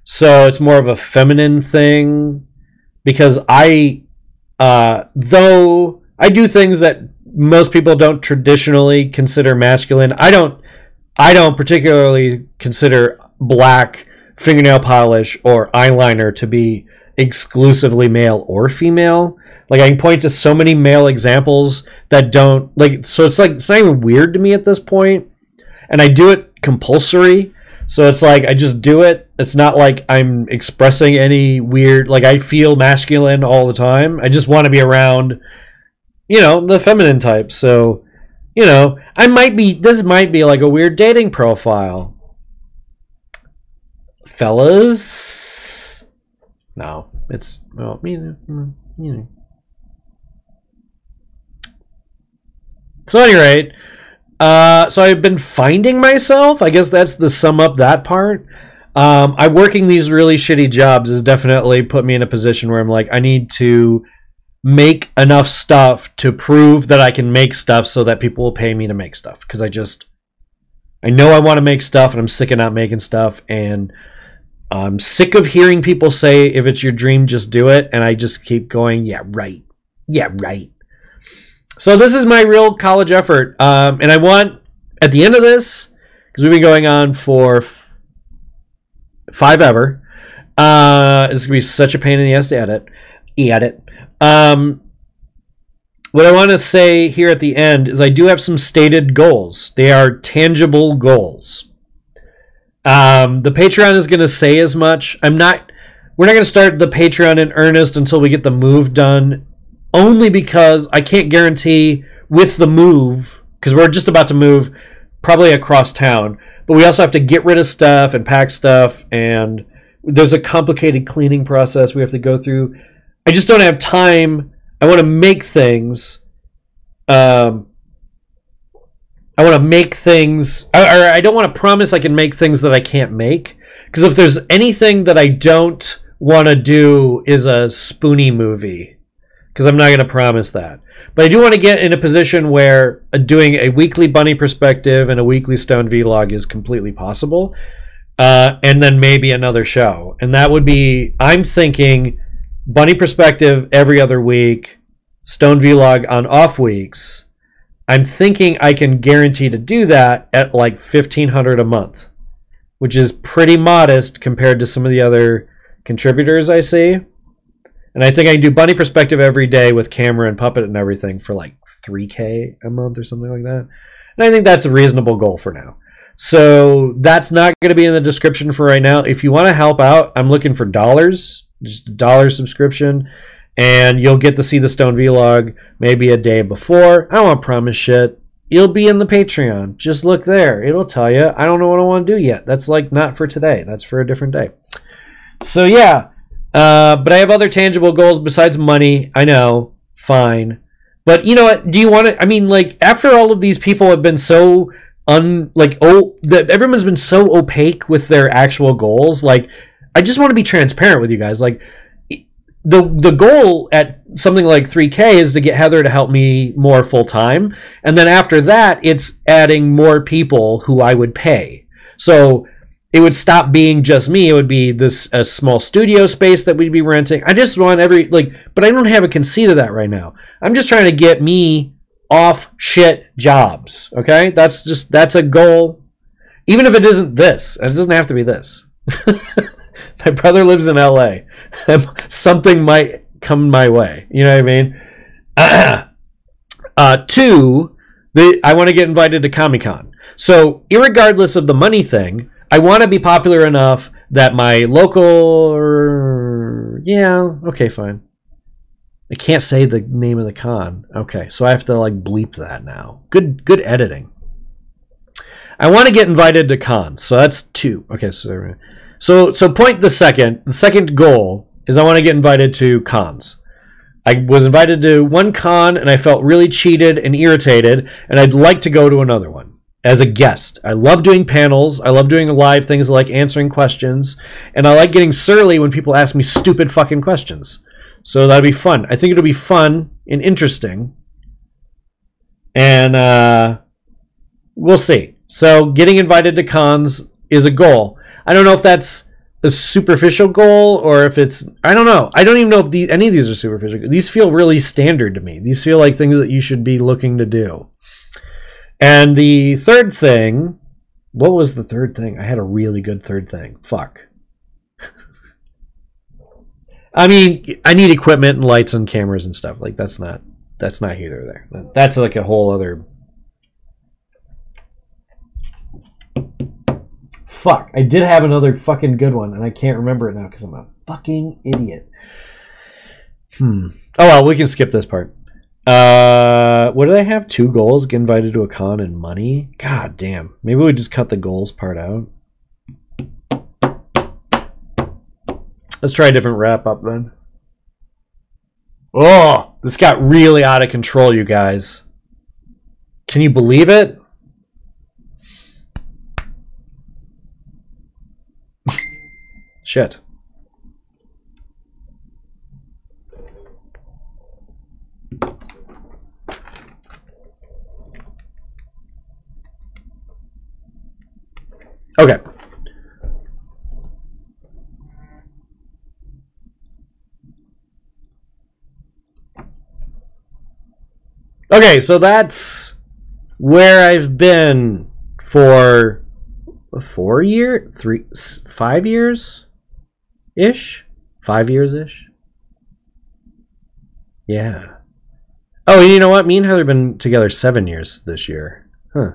So it's more of a feminine thing because though I do things that most people don't traditionally consider masculine. I don't particularly consider black fingernail polish or eyeliner to be exclusively male or female. Like, I can point to so many male examples that don't, like, so it's like, it's not even weird to me at this point. And I do it compulsory. So it's like, I just do it. It's not like I'm expressing any weird, like, I feel masculine all the time. I just want to be around, you know, the feminine type. So, you know, this might be like a weird dating profile. Fellas? No, it's, well, you know. So at any rate, so I've been finding myself. I guess that's the sum up that part. I'm working these really shitty jobs has definitely put me in a position where I'm like, I need to make enough stuff to prove that I can make stuff so that people will pay me to make stuff. Because I know I want to make stuff and I'm sick of not making stuff. And I'm sick of hearing people say, if it's your dream, just do it. And I just keep going, yeah, right. Yeah, right. So this is my real college effort. And I want, at the end of this, because we've been going on for 5 ever, it's going to be such a pain in the ass to edit. What I want to say here at the end is I do have some stated goals. They are tangible goals. The Patreon is going to say as much. We're not going to start the Patreon in earnest until we get the move done, only because I can't guarantee with the move, because we're just about to move probably across town, but we also have to get rid of stuff and pack stuff, and there's a complicated cleaning process we have to go through. I just don't have time. I want to make things. I want to make things, or I don't want to promise I can make things that I can't make. Because if there's anything that I don't want to do is a spoony movie. Because I'm not going to promise that. But I do want to get in a position where doing a weekly Bunny Perspective and a weekly Stone Vlog is completely possible. And then maybe another show. And that would be, I'm thinking, Bunny Perspective every other week, Stone Vlog on off weeks. I'm thinking I can guarantee to do that at like $1,500 a month, which is pretty modest compared to some of the other contributors I see. And I think I can do Bunny Perspective every day with camera and puppet and everything for like $3K a month or something like that. And I think that's a reasonable goal for now. So that's not going to be in the description for right now. If you want to help out, I'm looking for dollars, just $1 subscription. And you'll get to see the Stone Vlog maybe a day before. I don't want to promise shit. You'll be in the Patreon. Just look there. It'll tell you. I don't know what I want to do yet. That's like not for today. That's for a different day. So yeah. But I have other tangible goals besides money. I know. Fine. But you know what? Do you want to... I mean, like, after all of these people have been so... everyone's been so opaque with their actual goals. Like, I just want to be transparent with you guys. Like, the goal at something like 3K is to get Heather to help me more full-time. And then after that, it's adding more people who I would pay. So it would stop being just me. It would be a small studio space that we'd be renting. I just want but I don't have a conceit of that right now. I'm just trying to get me off shit jobs. Okay? That's a goal. Even if it isn't this. It doesn't have to be this. My brother lives in LA. Something might come my way. You know what I mean? 2, I want to get invited to Comic-Con. So, irregardless of the money thing, I want to be popular enough that my local... Yeah, okay, fine. I can't say the name of the con. Okay, so I have to, like, bleep that now. Good editing. I want to get invited to cons, so that's 2. Okay, so point the second goal is I want to get invited to cons. I was invited to one con and I felt really cheated and irritated, and I'd like to go to another one. as a guest. I love doing panels. I love doing live things like answering questions. And I like getting surly when people ask me stupid fucking questions. So that'd be fun. I think it'll be fun and interesting. And we'll see. So getting invited to cons is a goal. I don't know if that's a superficial goal or if it's... I don't know. I don't even know if any of these are superficial. These feel really standard to me. These feel like things that you should be looking to do. And the third thing... What was the third thing? I had a really good third thing. Fuck. I mean, I need equipment and lights and cameras and stuff. Like, that's not here or there. That's like a whole other... Fuck, I did have another fucking good one, and I can't remember it now because I'm a fucking idiot. Oh, well, we can skip this part. What did I have? 2 goals? Get invited to a con and money? God damn. Maybe we just cut the goals part out. Let's try a different wrap up then. Oh, this got really out of control, you guys. Can you believe it? Shit. Okay. Okay, so that's where I've been for 5 years ish. 5 years ish. Yeah. Oh, you know what? Me and Heather have been together 7 years this year. Huh.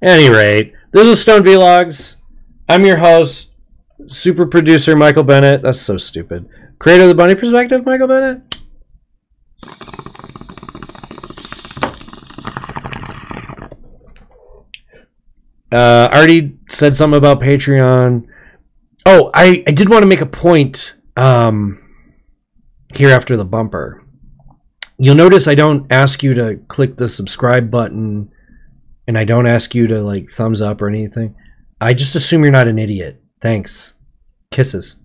At any rate, this is Stone Vlogs. I'm your host, super producer Michael Bennett. That's so stupid. Creator of the Bunny Perspective, Michael Bennett. Already said something about Patreon. Oh, I did want to make a point here after the bumper. You'll notice I don't ask you to click the subscribe button, and I don't ask you to like thumbs up or anything. I just assume you're not an idiot. Thanks. Kisses.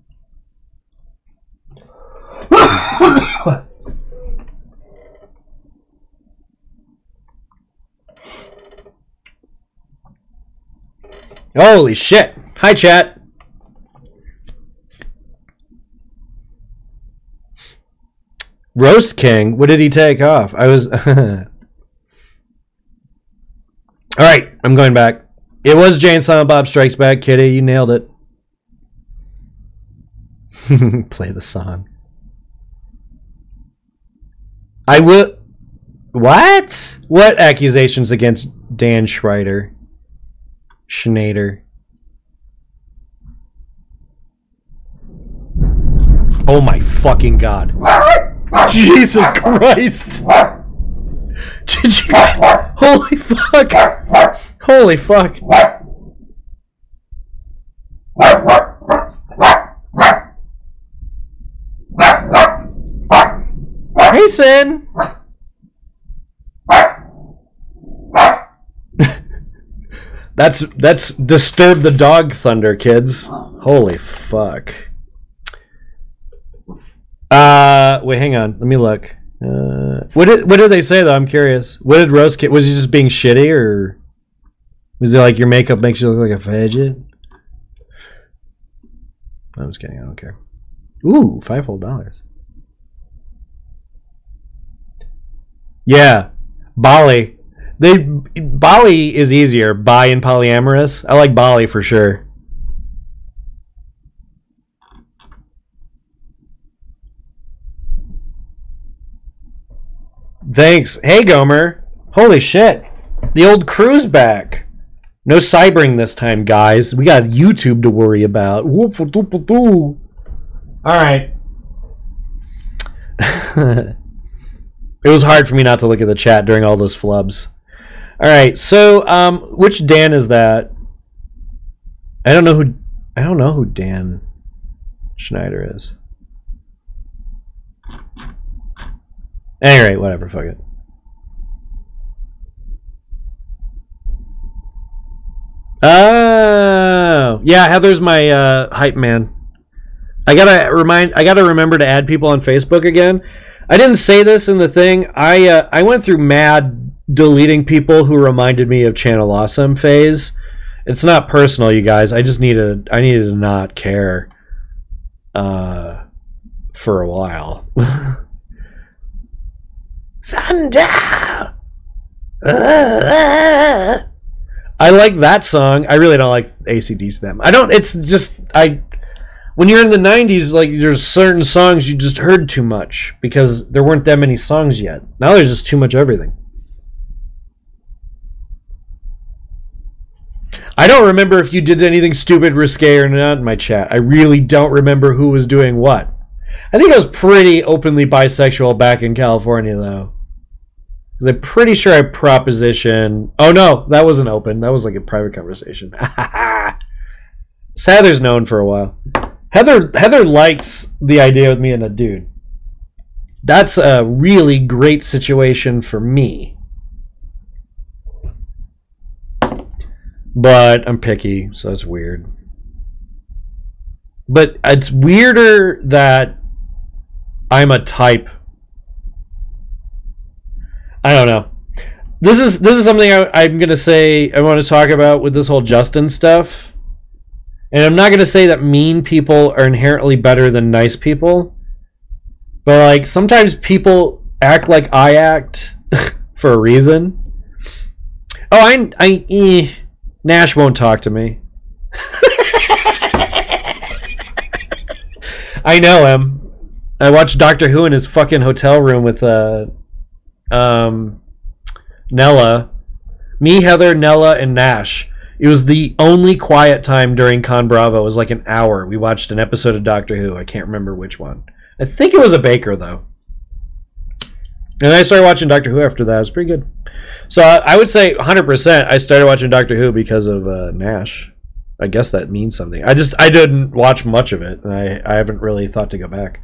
Holy shit. Hi, chat. Roast King? What did he take off? I was... Alright, I'm going back. It was Jay and Silent Bob Strikes Back, Kitty. You nailed it. Play the song. I will... What? What accusations against Dan Schneider? Oh my fucking god. Jesus Christ. Did you... Holy fuck. Holy fuck. Hey, Sin. That's Disturb the Dog Thunder, kids. Holy fuck. Wait, hang on. Let me look. What did they say though? I'm curious. What did Rose Kid? Was he just being shitty, or was it like your makeup makes you look like a fidget? I'm just kidding. I don't care. Ooh, $5 whole. Yeah, Bali. Bali is easier. Bi and polyamorous. I like Bali for sure. Thanks. Hey, Gomer. Holy shit. The old crew's back. No cybering this time, guys. We got YouTube to worry about. Alright. It was hard for me not to look at the chat during all those flubs. Alright, so which Dan is that? I don't know who Dan Schneider is. Anyway, whatever, fuck it. Oh, yeah, Heather's my hype man. I gotta remember to add people on Facebook again. I didn't say this in the thing. I went through mad deleting people who reminded me of Channel Awesome phase. It's not personal, you guys. I needed to not care for a while. Thunder. I like that song. I really don't like AC/DC them. I don't. It's just when you're in the 90s, like, there's certain songs you just heard too much because there weren't that many songs yet. Now there's just too much everything. I don't remember if you did anything stupid, risque, or not in my chat. I really don't remember who was doing what. I think I was pretty openly bisexual back in California, though. Because I'm pretty sure I propositioned... Oh, no, that wasn't open. That was like a private conversation. So Heather's known for a while. Heather likes the idea of me and a dude. That's a really great situation for me. But I'm picky, so it's weird. But it's weirder that I'm a type. I don't know. This is something I'm gonna say I want to talk about with this whole Justin stuff. And I'm not gonna say that mean people are inherently better than nice people. But like sometimes people act like I act for a reason. Oh, Nash won't talk to me. I know him. I watched Doctor Who in his fucking hotel room with Nella. Me, Heather, Nella, and Nash. It was the only quiet time during Con Bravo. It was like an hour. We watched an episode of Doctor Who. I can't remember which one. I think it was a Baker, though. And I started watching Doctor Who after that. It was pretty good. So I would say 100% I started watching Doctor Who because of Nash. I guess that means something. I didn't watch much of it, and I haven't really thought to go back.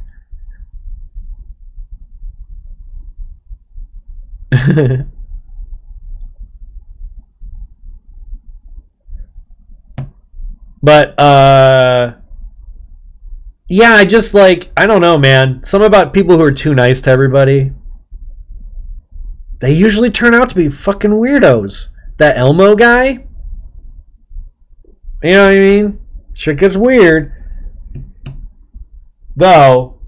But yeah, I just like, I don't know, man. Something about people who are too nice to everybody. They usually turn out to be fucking weirdos. That Elmo guy? You know what I mean? Shit gets weird. Though,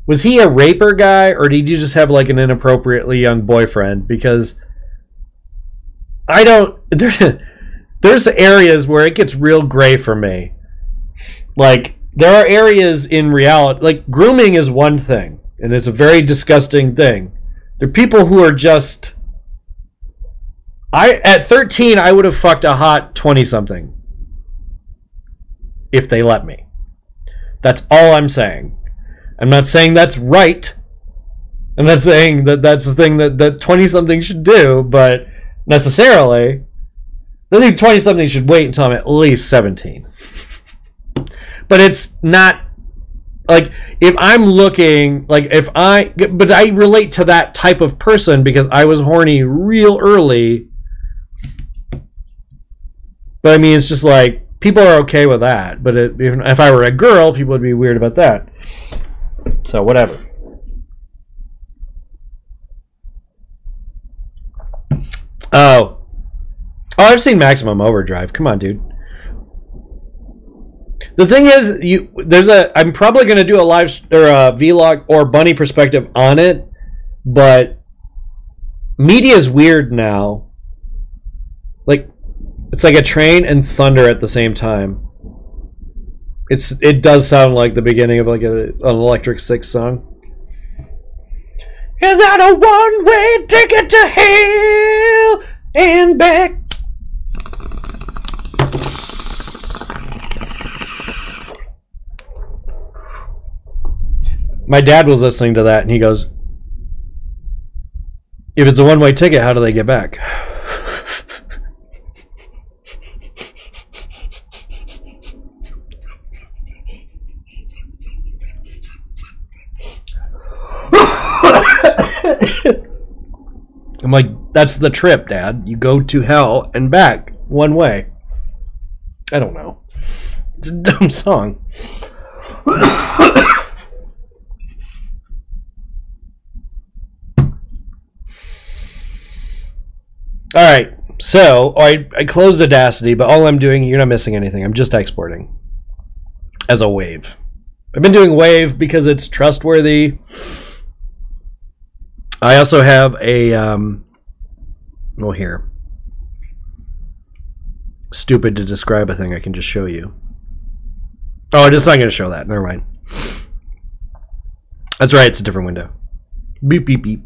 was he a raper guy, or did you just have like an inappropriately young boyfriend? Because I don't... There's areas where it gets real gray for me. Like, there are areas in reality... Like, grooming is one thing, and it's a very disgusting thing. There are people who are just... At 13, I would have fucked a hot 20-something. If they let me. That's all I'm saying. I'm not saying that's right. I'm not saying that that's the thing that 20-something should do, but necessarily, I think 20-something should wait until I'm at least 17. But it's not... Like, if I'm looking... Like, But I relate to that type of person because I was horny real early. But, I mean, it's just like... People are okay with that, but if I were a girl, people would be weird about that. So, whatever. Oh, I've seen Maximum Overdrive. Come on, dude. The thing is, I'm probably going to do a live or a vlog or bunny perspective on it, but media is weird now. Like, it's like a train and thunder at the same time. It does sound like the beginning of like an Electric Six song. Is that a one-way ticket to hell and back? My dad was listening to that and he goes, if it's a one-way ticket, how do they get back? I'm like, that's the trip, Dad. You go to hell and back one way. I don't know. It's a dumb song. Alright, so I closed Audacity, but all I'm doing, you're not missing anything. I'm just exporting as a wave. I've been doing wave because it's trustworthy. I also have a, well, here. Stupid to describe a thing I can just show you. Oh, it's not going to show that. Never mind. That's right, it's a different window. Beep, beep, beep.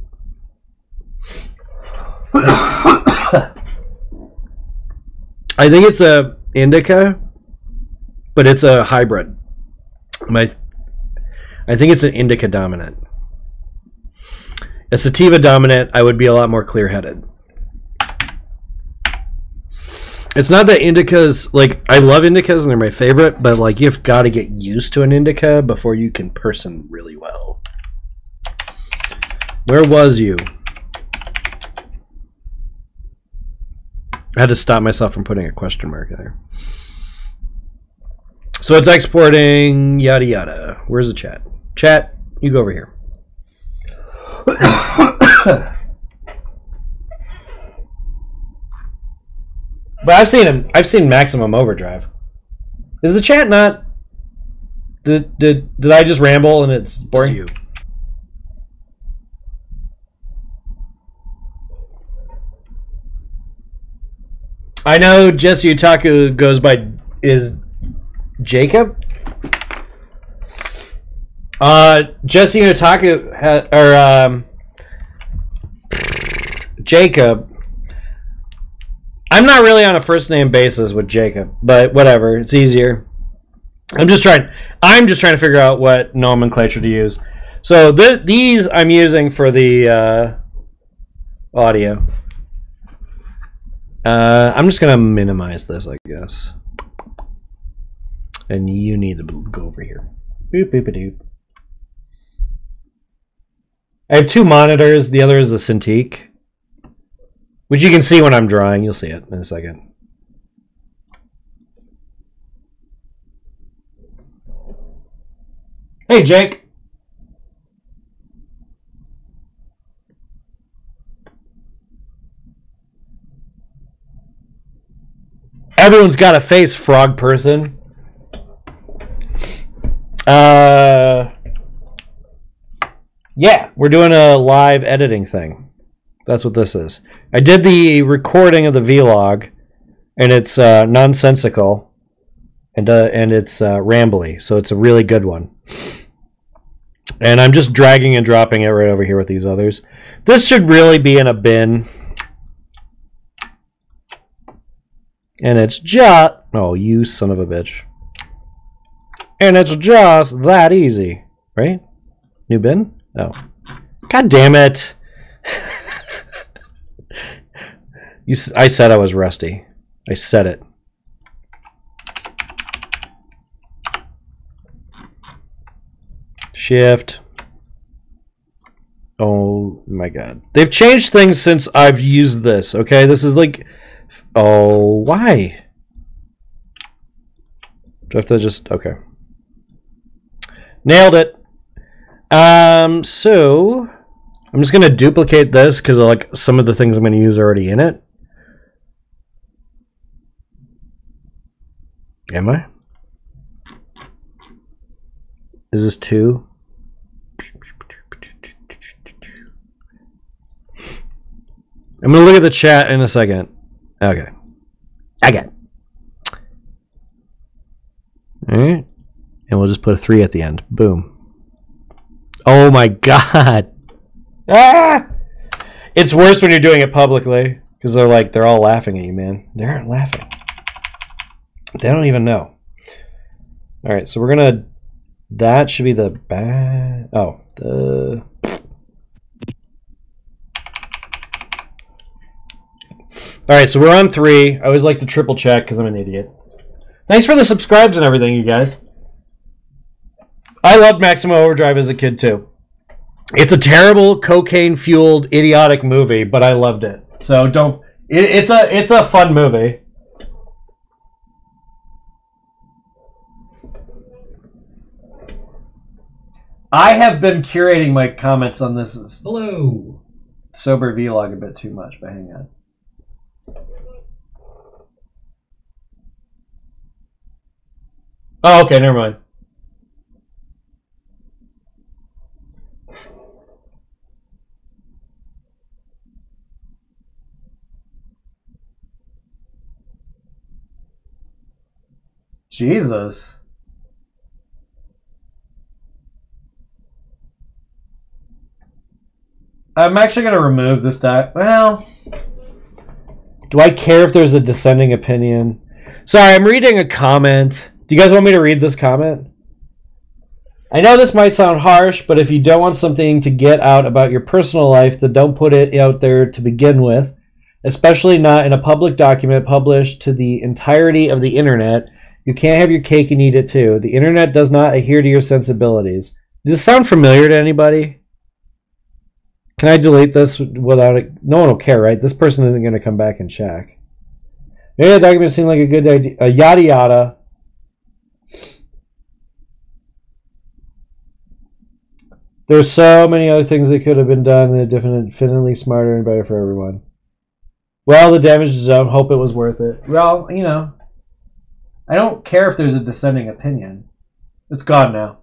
I think it's a indica, but it's a hybrid. I think it's an indica dominant. A sativa dominant, I would be a lot more clear-headed. It's not that indicas, like, I love indicas and they're my favorite, but like you've got to get used to an indica before you can person really well. Where was you? I had to stop myself from putting a question mark there. So it's exporting, yada yada. Where's the chat? Chat, you go over here. But I've seen Maximum Overdrive. Is the chat not? Did I just ramble and it's boring? It's you. I know Jesse Utaku goes by is Jacob. Jesse Utaku Jacob. I'm not really on a first name basis with Jacob, but whatever, it's easier. I'm just trying to figure out what nomenclature to use. So these I'm using for the audio. I'm just gonna minimize this, I guess. And you need to go over here. Boop boop a doop. I have two monitors. The other is a Cintiq, which you can see when I'm drawing. You'll see it in a second. Hey, Jake. Everyone's got a face, frog person. Yeah, we're doing a live editing thing. That's what this is. I did the recording of the vlog, and it's nonsensical, and it's rambly, so it's a really good one. And I'm just dragging and dropping it right over here with these others. This should really be in a bin. And it's just... Oh, you son of a bitch. And it's just that easy. Right? New bin? Oh. God damn it. I said I was rusty. I said it. Shift. Oh my god. They've changed things since I've used this, okay? This is like... Oh, why? Do I have to just... Okay. Nailed it. So... I'm just going to duplicate this because like some of the things I'm going to use are already in it. Am I? Is this 2? I'm going to look at the chat in a second. Okay. Again. Alright. And we'll just put a 3 at the end. Boom. Oh my god. Ah! It's worse when you're doing it publicly. Because they're all laughing at you, man. They aren't laughing. They don't even know. Alright, so we're gonna... That should be the bad... Oh, the... Alright, so we're on 3. I always like to triple check because I'm an idiot. Thanks for the subscribes and everything, you guys. I loved Maximum Overdrive as a kid, too. It's a terrible, cocaine-fueled, idiotic movie, but I loved it. So don't... It's a fun movie. I have been curating my comments on this Hello. sober vlog a bit too much, but hang on. Oh, okay, never mind. Jesus. I'm actually going to remove this Well, do I care if there's a dissenting opinion? Sorry, I'm reading a comment. Do you guys want me to read this comment? I know this might sound harsh, but if you don't want something to get out about your personal life, then don't put it out there to begin with, especially not in a public document published to the entirety of the internet. You can't have your cake and eat it too. The internet does not adhere to your sensibilities. Does this sound familiar to anybody? Can I delete this without it? No one will care, right? This person isn't going to come back and check. Maybe the document seemed like a good idea. Yada yada. There's so many other things that could have been done that are infinitely smarter and better for everyone. Well, the damage is done. Hope it was worth it. Well, you know, I don't care if there's a dissenting opinion. It's gone now.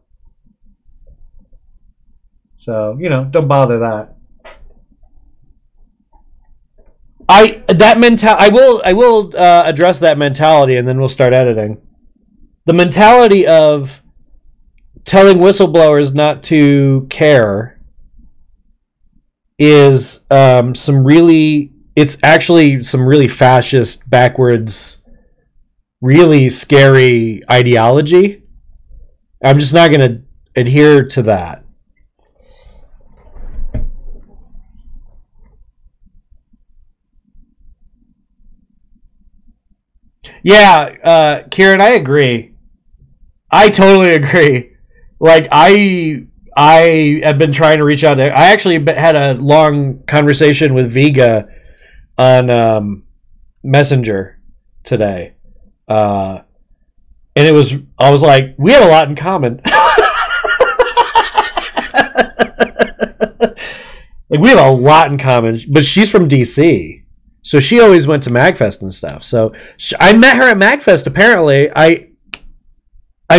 So, you know, don't bother that. I will address that mentality, and then we'll start editing. The mentality of telling whistleblowers not to care is it's actually some really fascist, backwards, really scary ideology. I'm just not going to adhere to that. Yeah, Kieran, I agree. I totally agree. Like, I have been trying to reach out to... I actually had a long conversation with Vega on Messenger today. And I was like, we had a lot in common. Like, we have a lot in common. But she's from DC. So she always went to MagFest and stuff. So I met her at MagFest, apparently. I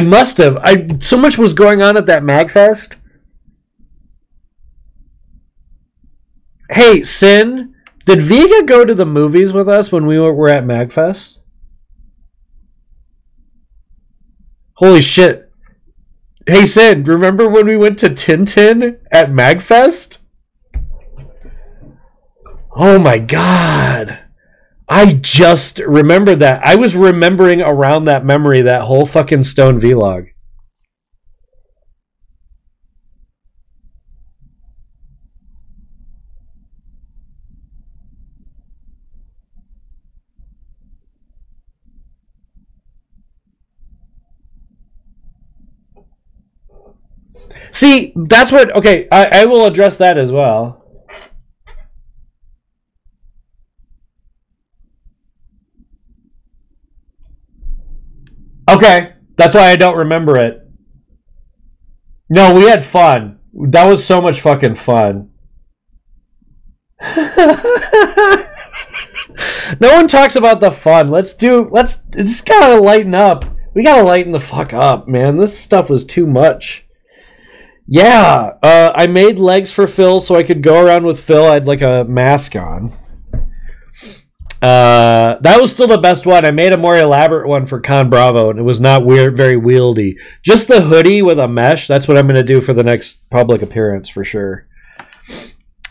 must have. So much was going on at that MagFest. Hey, Sin, did Vega go to the movies with us when we were at MagFest? Holy shit. Hey, Sin, remember when we went to Tintin at MagFest? Oh my god. I just remembered that. I was remembering around that memory that whole fucking Stone vlog. See, that's what... Okay, I will address that as well. Okay, that's why I don't remember it. No, we had fun. That was so much fucking fun. No one talks about the fun. It's gotta lighten up. We gotta lighten the fuck up, man. This stuff was too much. Yeah, I made legs for Phil so I could go around with Phil. I had like a mask on. That was still the best one. I made a more elaborate one for Con Bravo, and it was not very wieldy. Just the hoodie with a mesh. That's what I'm going to do for the next public appearance for sure.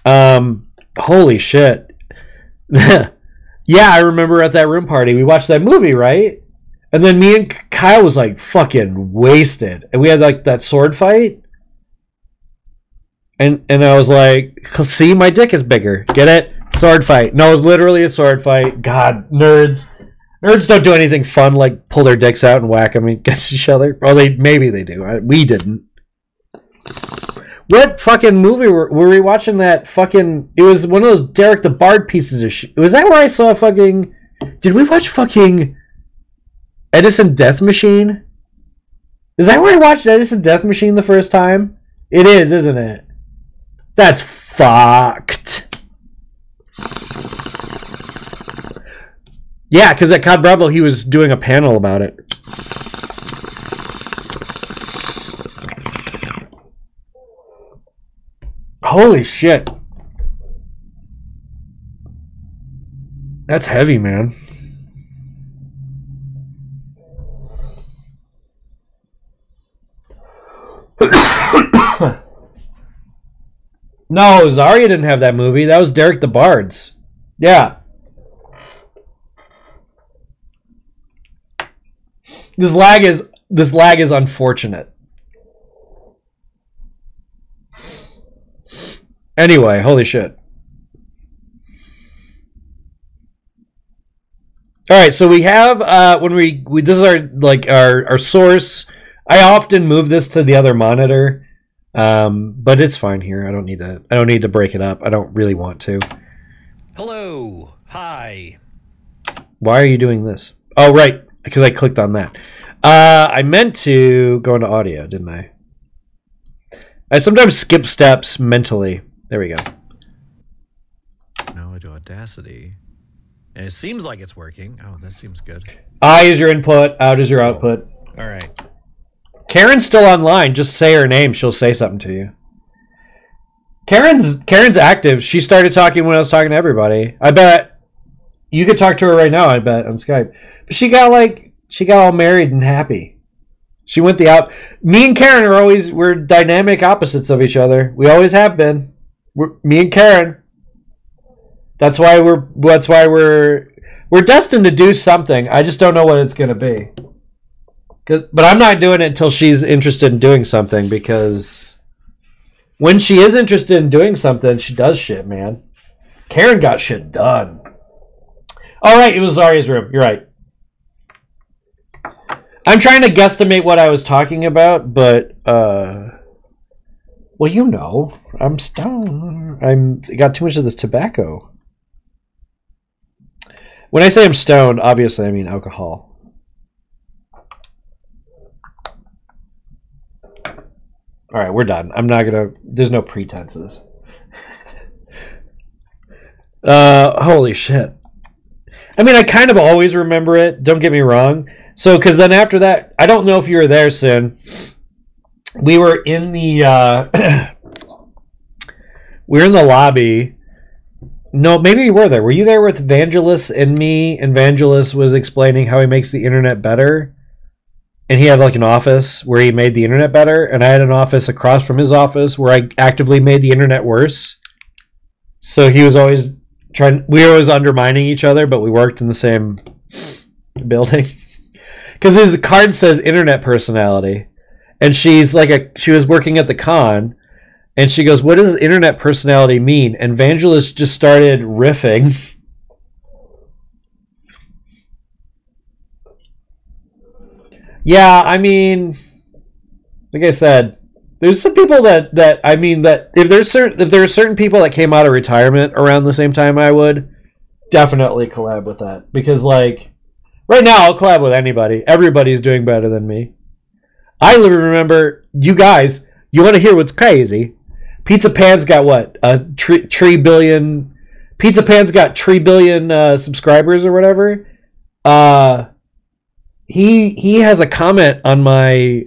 Holy shit. Yeah, I remember at that room party, we watched that movie, right? And then me and Kyle was like fucking wasted. And we had like that sword fight. And I was like, see, my dick is bigger. Get it? Sword fight. No, it was literally a sword fight. God, nerds. Nerds don't do anything fun like pull their dicks out and whack them against each other. Or maybe they do. We didn't. What fucking movie were we watching? That fucking... It was one of those Derek the Bard pieces of shit. Was that where I saw fucking... Did we watch fucking Edison Death Machine? Is that where I watched Edison Death Machine the first time? It is, isn't it? That's fucked. Yeah, because at COD Bravo, he was doing a panel about it. Holy shit. That's heavy, man. No, Zarya didn't have that movie. That was Derek the Bards. Yeah. This lag is unfortunate. Anyway, holy shit. All right, so we have when we this is our source. I often move this to the other monitor, but it's fine here. I don't need to break it up. I don't really want to. Hello. Hi. Why are you doing this? Oh, right, because I clicked on that. I meant to go into audio, didn't I? I sometimes skip steps mentally. There we go. Now I do Audacity. And it seems like it's working. Oh, that seems good. I is your input, out is your output. All right. Karen's still online. Just say her name. She'll say something to you. Karen's active. She started talking when I was talking to everybody. I bet you could talk to her right now, I bet, on Skype. But she got all married and happy. She went the out. Me and Karen we're dynamic opposites of each other. We always have been. Me and Karen. That's why we're destined to do something. I just don't know what it's going to be. But I'm not doing it until she's interested in doing something, because when she is interested in doing something, she does shit, man. Karen got shit done. All right, it was Zarya's room. You're right. I'm trying to guesstimate what I was talking about, but well, you know, I'm stoned. I got too much of this tobacco. When I say I'm stoned, obviously I mean alcohol. All right, we're done. I'm not gonna. There's no pretenses. Holy shit. I mean, I kind of always remember it. Don't get me wrong. So, because then after that, I don't know if you were there, Sin. We were in the lobby. No, maybe you were there. Were you there with Vangelis and me? And Vangelis was explaining how he makes the internet better. And he had like an office where he made the internet better. And I had an office across from his office where I actively made the internet worse. So he was always we were always undermining each other, but we worked in the same building. Because his card says internet personality. And she was working at the con, and she goes, "What does internet personality mean?" And Vangelis just started riffing. Yeah, I mean, like I said, there's some people that if there are certain people that came out of retirement around the same time, I would definitely collab with that, because like right now I'll collab with anybody. Everybody's doing better than me. I remember, you guys, you want to hear what's crazy? Pizza Pan's got what? Tree billion. Pizza Pan's got 3 billion subscribers or whatever. He has a comment on my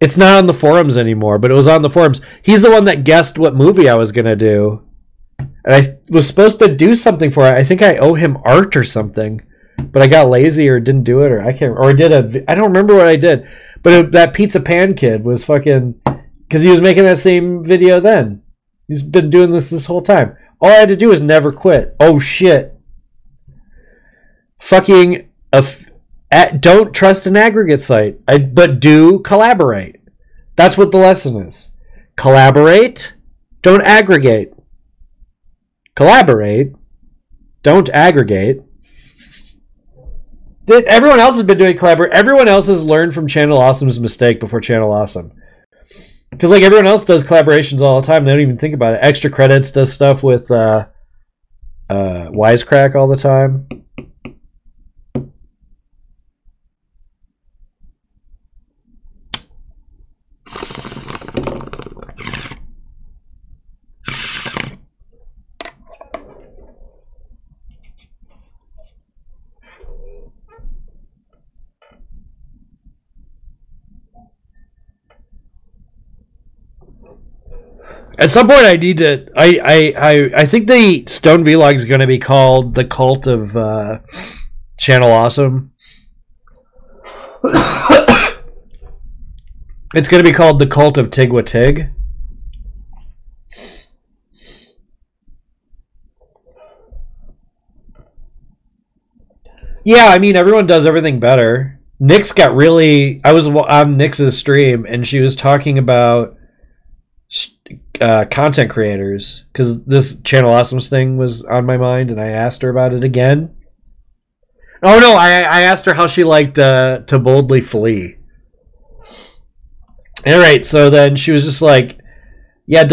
it's not on the forums anymore, but it was on the forums. He's the one that guessed what movie I was gonna do. And I was supposed to do something for it. I think I owe him art or something. But I got lazy or didn't do it, or I don't remember what I did. But that Pizza Pan kid was fucking, because he was making that same video then. He's been doing this whole time. All I had to do was never quit. Oh shit. Fucking, don't trust an aggregate site, but do collaborate. That's what the lesson is. Collaborate, don't aggregate. Collaborate, don't aggregate. Everyone else has been doing collaborate. Everyone else has learned from Channel Awesome's mistake before Channel Awesome. Because like everyone else does collaborations all the time. They don't even think about it. Extra Credits does stuff with Wisecrack all the time. At some point, I need to. I think the Stone Vlog is going to be called the Cult of Channel Awesome. It's going to be called the Cult of Tigwa Tig. Yeah, I mean, everyone does everything better. Nyx got really... I was on Nyx's stream, and she was talking about content creators, because this Channel Awesomes thing was on my mind, and I asked her about it again. Oh, no, I asked her how she liked To Boldly Flee. All right, so then she was just like, yeah,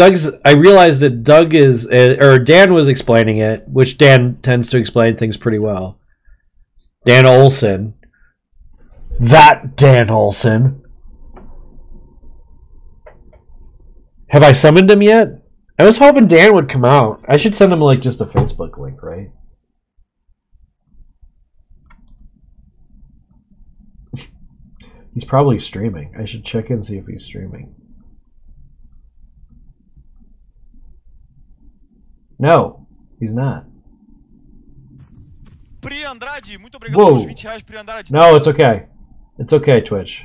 I realized that Doug is... or Dan was explaining it, which Dan tends to explain things pretty well. Dan Olson. That Dan Olson. Have I summoned him yet? I was hoping Dan would come out. I should send him like just a Facebook link, right? He's probably streaming. I should check and see if he's streaming. No, he's not. Pri Andrade, muito obrigado Whoa. pelos 20 reais, Pri Andrade. No, it's okay. It's okay, Twitch.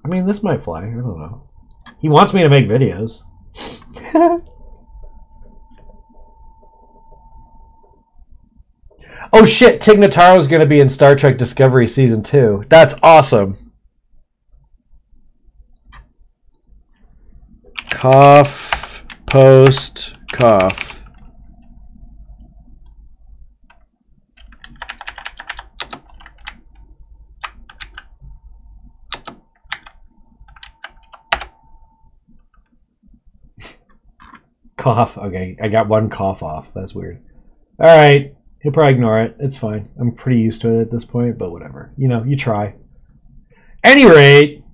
I mean, this might fly. I don't know. He wants me to make videos. Oh shit, Tig Notaro's going to be in Star Trek Discovery Season 2. That's awesome. Cough, post, cough. Cough. Okay, I got one cough off. That's weird. Alright. He'll probably ignore it. It's fine. I'm pretty used to it at this point, but whatever. You know, you try. Any rate,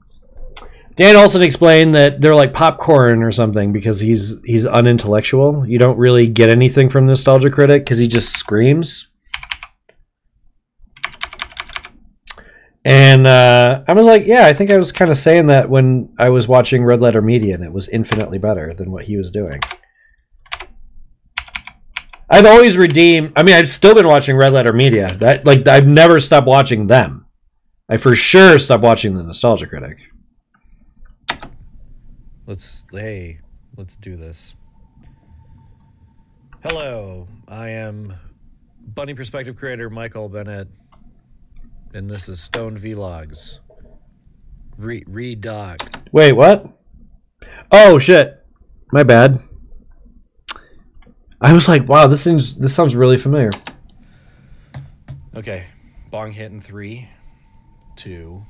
Dan Olson explained that they're like popcorn or something because he's unintellectual. You don't really get anything from Nostalgia Critic because he just screams. And I was like, yeah, I think I was kind of saying that when I was watching Red Letter Media, and it was infinitely better than what he was doing. I've always redeemed... I mean, I've still been watching Red Letter Media. I've never stopped watching them. I for sure stopped watching the Nostalgia Critic. Let's do this. Hello, I am Bunny Perspective creator Michael Bennett, and this is Stoned Vlogs. Re-dog. Wait, what? Oh, shit. My bad. I was like, wow, this sounds really familiar. Okay, bong hit in 3, 2.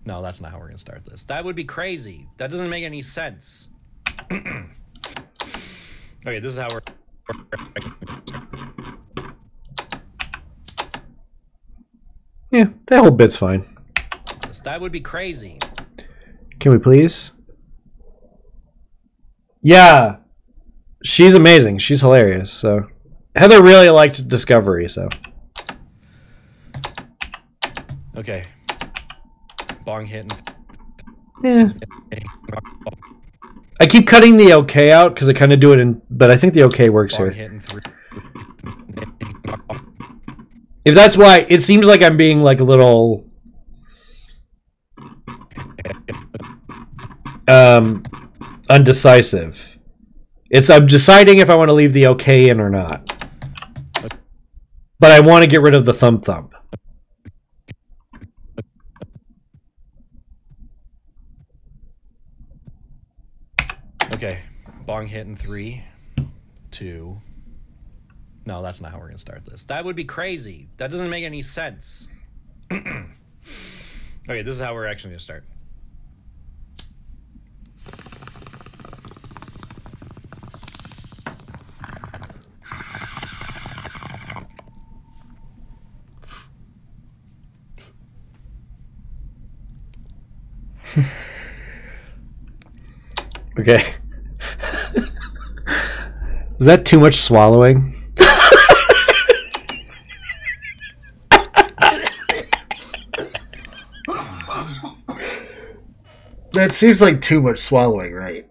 No, that's not how we're gonna start this. That would be crazy. That doesn't make any sense. Okay, this is how we're... Yeah, that whole bit's fine. That would be crazy. Can we please? Yeah. She's amazing. She's hilarious. So Heather really liked Discovery, so. Okay. Bong hitting. Yeah. I keep cutting the okay out because I kind of do it in, but I think the okay works Bong here. hitting 3. If that's why, it seems like I'm being like a little undecisive. I'm deciding if I want to leave the okay in or not. But I want to get rid of the thump. Okay. Bong hitting 3, 2. No, that's not how we're gonna start this. That would be crazy. That doesn't make any sense. Okay, this is how we're actually gonna start. Okay. Is that too much swallowing? That seems like too much swallowing, right?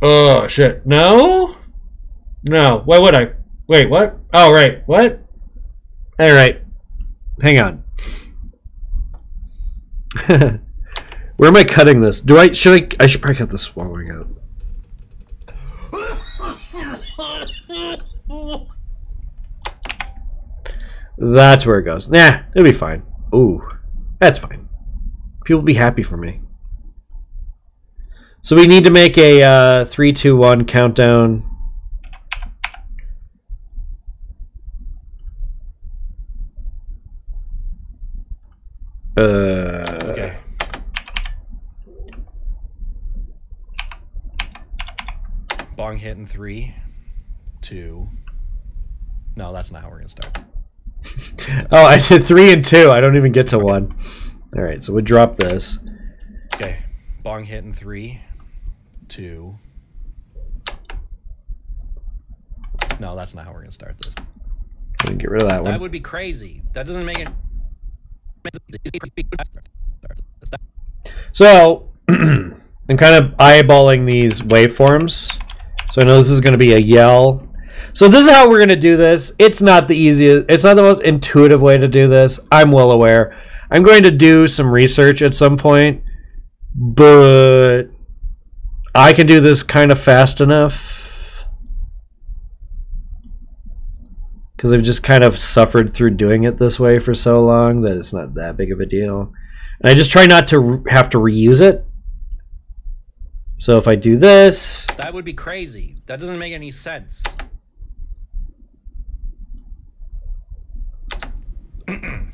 Oh, shit. No? No. Why would I? Wait, what? Oh, right. What? All right. Hang on. Where am I cutting this? I should probably cut the swallowing out. That's where it goes. Nah, it'll be fine. Ooh, that's fine. People will be happy for me. So we need to make a 3, 2, 1 countdown. Okay. Bong hit in 3, 2. No, that's not how we're gonna start. Oh, I did 3 and 2. I don't even get to 1. All right, so we drop this. Okay. Bong hit in 3, 2. No, that's not how we're gonna start this. We can get rid of that one. That would be crazy. That doesn't make it. So I'm kind of eyeballing these waveforms. So I know this is going to be a yell. So this is how we're going to do this. It's not the easiest. It's not the most intuitive way to do this. I'm well aware. I'm going to do some research at some point, but I can do this kind of fast enough because I've just kind of suffered through doing it this way for so long that it's not that big of a deal. And I just try not to have to reuse it. So if I do this... That would be crazy. That doesn't make any sense. Then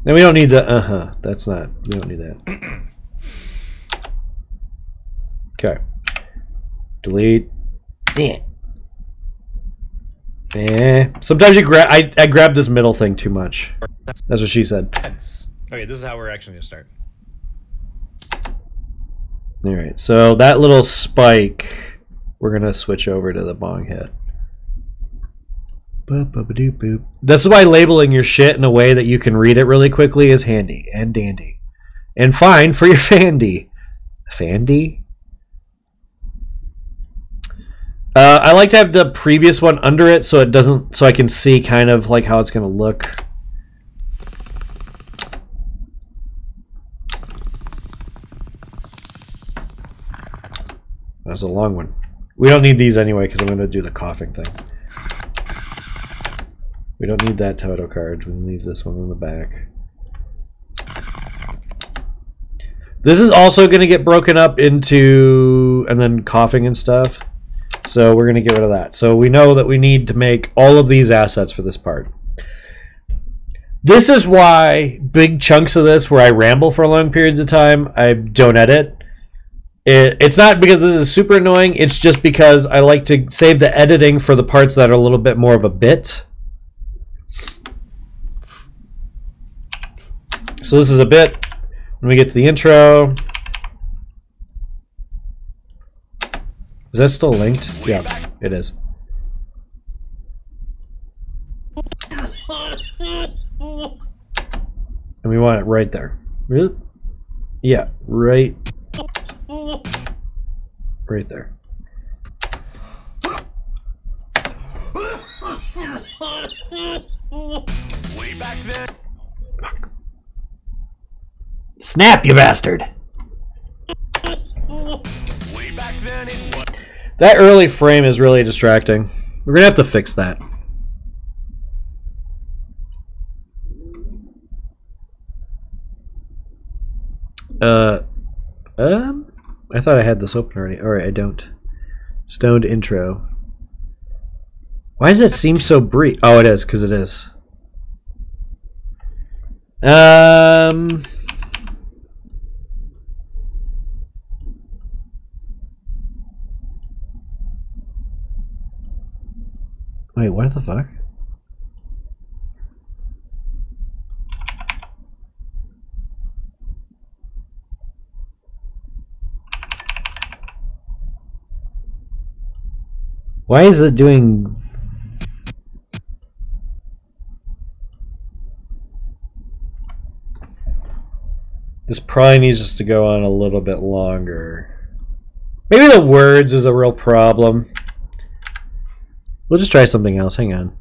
we don't need the... That's not... We don't need that. Okay. Delete. Sometimes you grab... I grab this middle thing too much. That's what she said. Okay, this is how we're actually going to start. All right, so that little spike, we're going to switch over to the bong hit. This is why labeling your shit in a way that you can read it really quickly is handy and dandy. And fine for your fandy. Fandy? I like to have the previous one under it so it doesn't, so I can see kind of like how it's going to look. That's a long one. We don't need these anyway because I'm going to do the coughing thing. We don't need that Toto card. We'll leave this one in the back. This is also going to get broken up into, and then coughing and stuff. So we're going to get rid of that. So we know that we need to make all of these assets for this part. This is why big chunks of this where I ramble for long periods of time, I don't edit. It's not because this is super annoying. It's just because I like to save the editing for the parts that are a little bit more of a bit. So this is a bit. When we get to the intro. Is that still linked? Yeah, it is. And we want it right there. Really? Yeah, right there. Way back then. Fuck. Snap, you bastard! Way back then it was. That early frame is really distracting. We're gonna have to fix that. I thought I had this open already. Alright, I don't. Stoned intro. Why does it seem so brief? Oh, it is, because it is. Wait, what the fuck? Why is it doing... This probably needs us to go on a little bit longer. Maybe the words is a real problem. We'll just try something else. Hang on.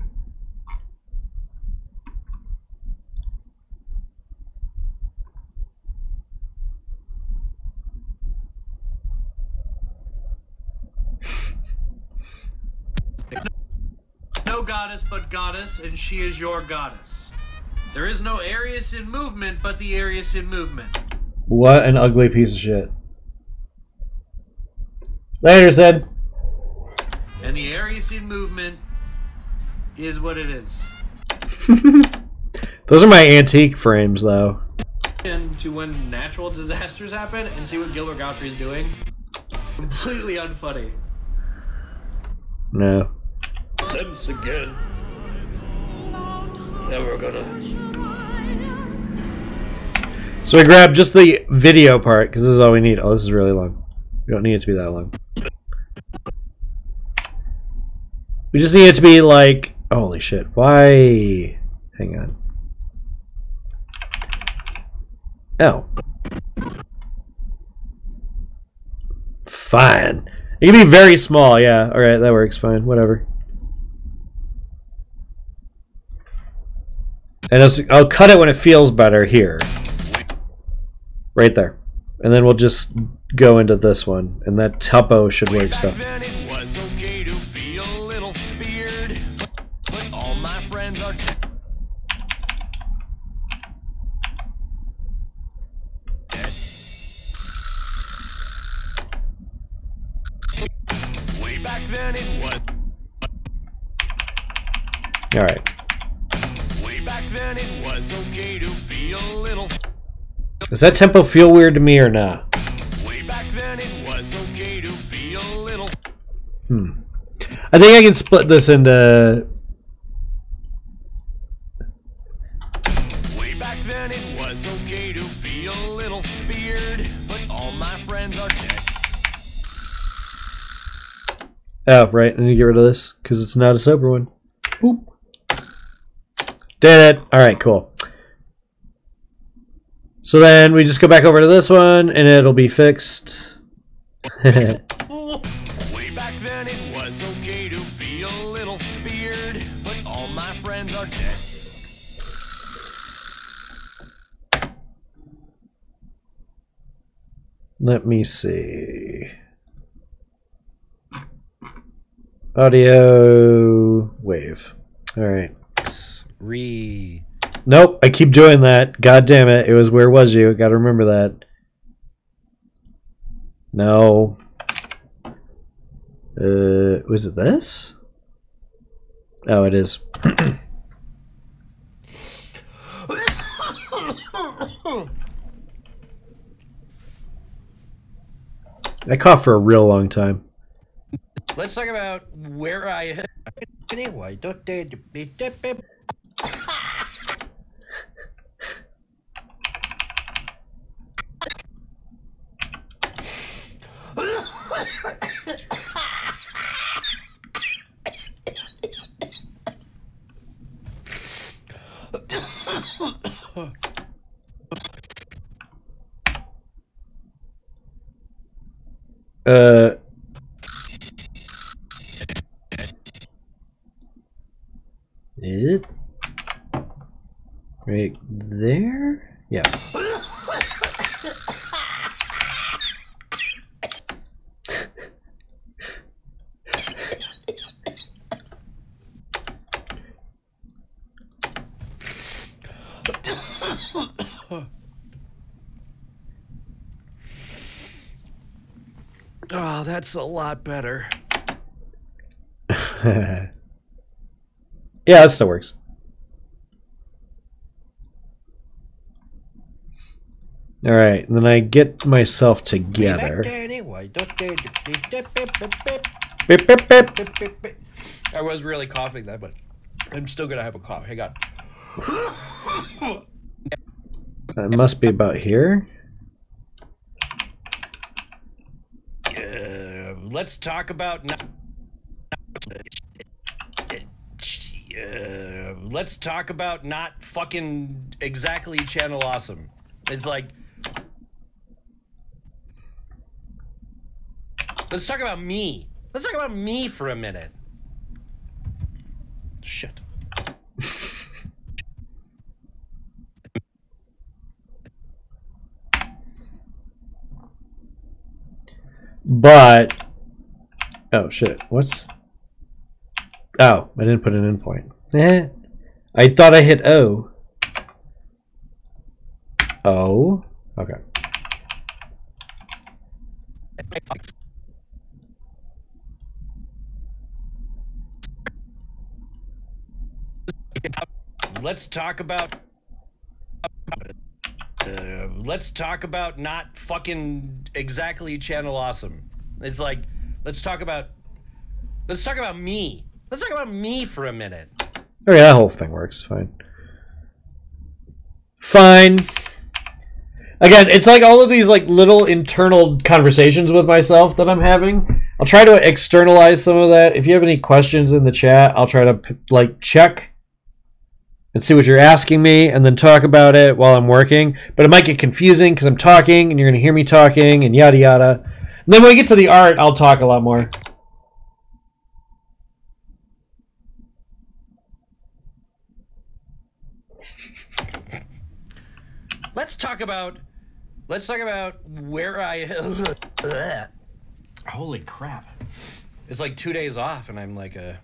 No goddess but goddess, and she is your goddess. There is no Arius in movement but the Arius in movement. What an ugly piece of shit. Later, Sid. And the Arius in movement is what it is. Those are my antique frames, though. To when natural disasters happen and see what Gilbert Gottfried is doing. Completely unfunny. No. Sense again. Never gonna. So we grab just the video part, because this is all we need. Oh, this is really long. We don't need it to be that long. We just need it to be like... Holy shit. Why? Hang on. Oh. Fine. It can be very small, yeah. Alright, that works fine. Whatever. And I'll cut it when it feels better here. Right there. And then we'll just go into this one. And that tempo should work stuff. Then it was okay to be a little weird, but all my friends are dead. Way back then it was. Alright. Way back then it was okay to be a little. Does that tempo feel weird to me or not? Way back then it was okay to be a little. I think I can split this into... Way back then it was okay to be a little weird, but all my friends are dead. Oh, right. I need to get rid of this because it's not a sober one. Boop. Did it. Alright, cool. So then we just go back over to this one and it'll be fixed. Way back then it was okay to be a little weird, but all my friends are dead. Let me see. Audio wave. Alright. Nope, I keep doing that. God damn it. It was where was you? Gotta remember that. No. Was it this? Oh, it is. I coughed for a real long time. Let's talk about where I am. Anyway, don't they be It right there? Yeah. Oh, that's a lot better. Yeah, that still works. Alright, and then I get myself together. Beep, beep, beep. I was really coughing that, but I'm still gonna have a cough. Hang on. That must be about here. Let's talk about Let's talk about not fucking exactly Channel Awesome. It's like, let's talk about me. Let's talk about me for a minute. Shit. But, oh shit, what's, oh, I didn't put an endpoint. I thought I hit O. Oh, okay. Let's talk about not fucking exactly Channel Awesome. It's like, let's talk about me. Let's talk about me for a minute. Okay, that whole thing works. Fine. Fine. Again, it's like all of these like little internal conversations with myself that I'm having. I'll try to externalize some of that. If you have any questions in the chat, I'll try to like check and see what you're asking me and then talk about it while I'm working. But it might get confusing because I'm talking and you're going to hear me talking and yada yada. And then when we get to the art, I'll talk a lot more. Let's talk about where I holy crap. It's like 2 days off and I'm like I'm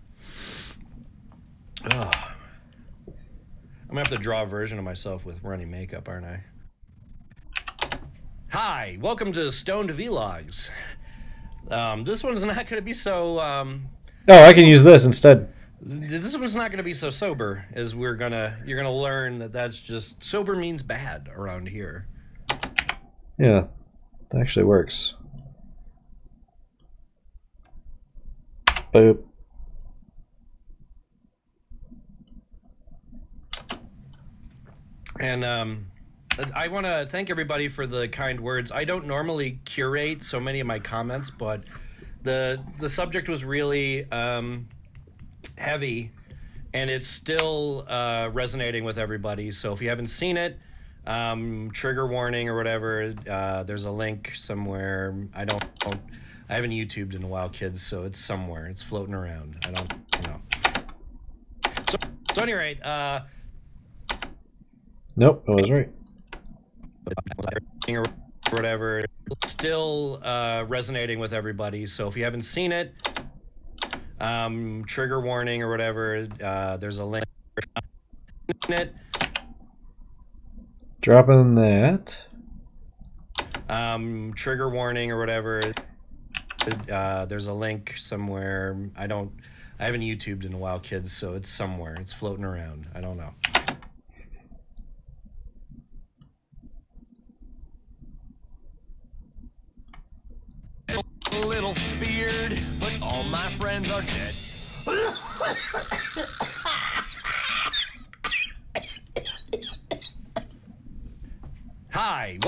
gonna have to draw a version of myself with running makeup, aren't I? Hi, welcome to Stoned Vlogs. This one's not gonna be so Oh, I can use this instead. this one's not gonna be so sober as you're gonna learn that that's just sober means bad around here. Yeah, that actually works. Boop. And I want to thank everybody for the kind words. I don't normally curate so many of my comments, but the subject was really heavy, and it's still resonating with everybody. So if you haven't seen it, trigger warning or whatever, there's a link somewhere. I haven't YouTubed in a while, kids, so it's somewhere. It's floating around. I don't know. So at any rate, Nope, I was right. or whatever, still resonating with everybody. So if you haven't seen it, trigger warning or whatever, there's a link in it. Dropping that. Trigger warning or whatever, there's a link somewhere. I haven't YouTubed in a while, kids, so it's somewhere. It's floating around. I don't know. A little feared, but all my friends are dead. Hi.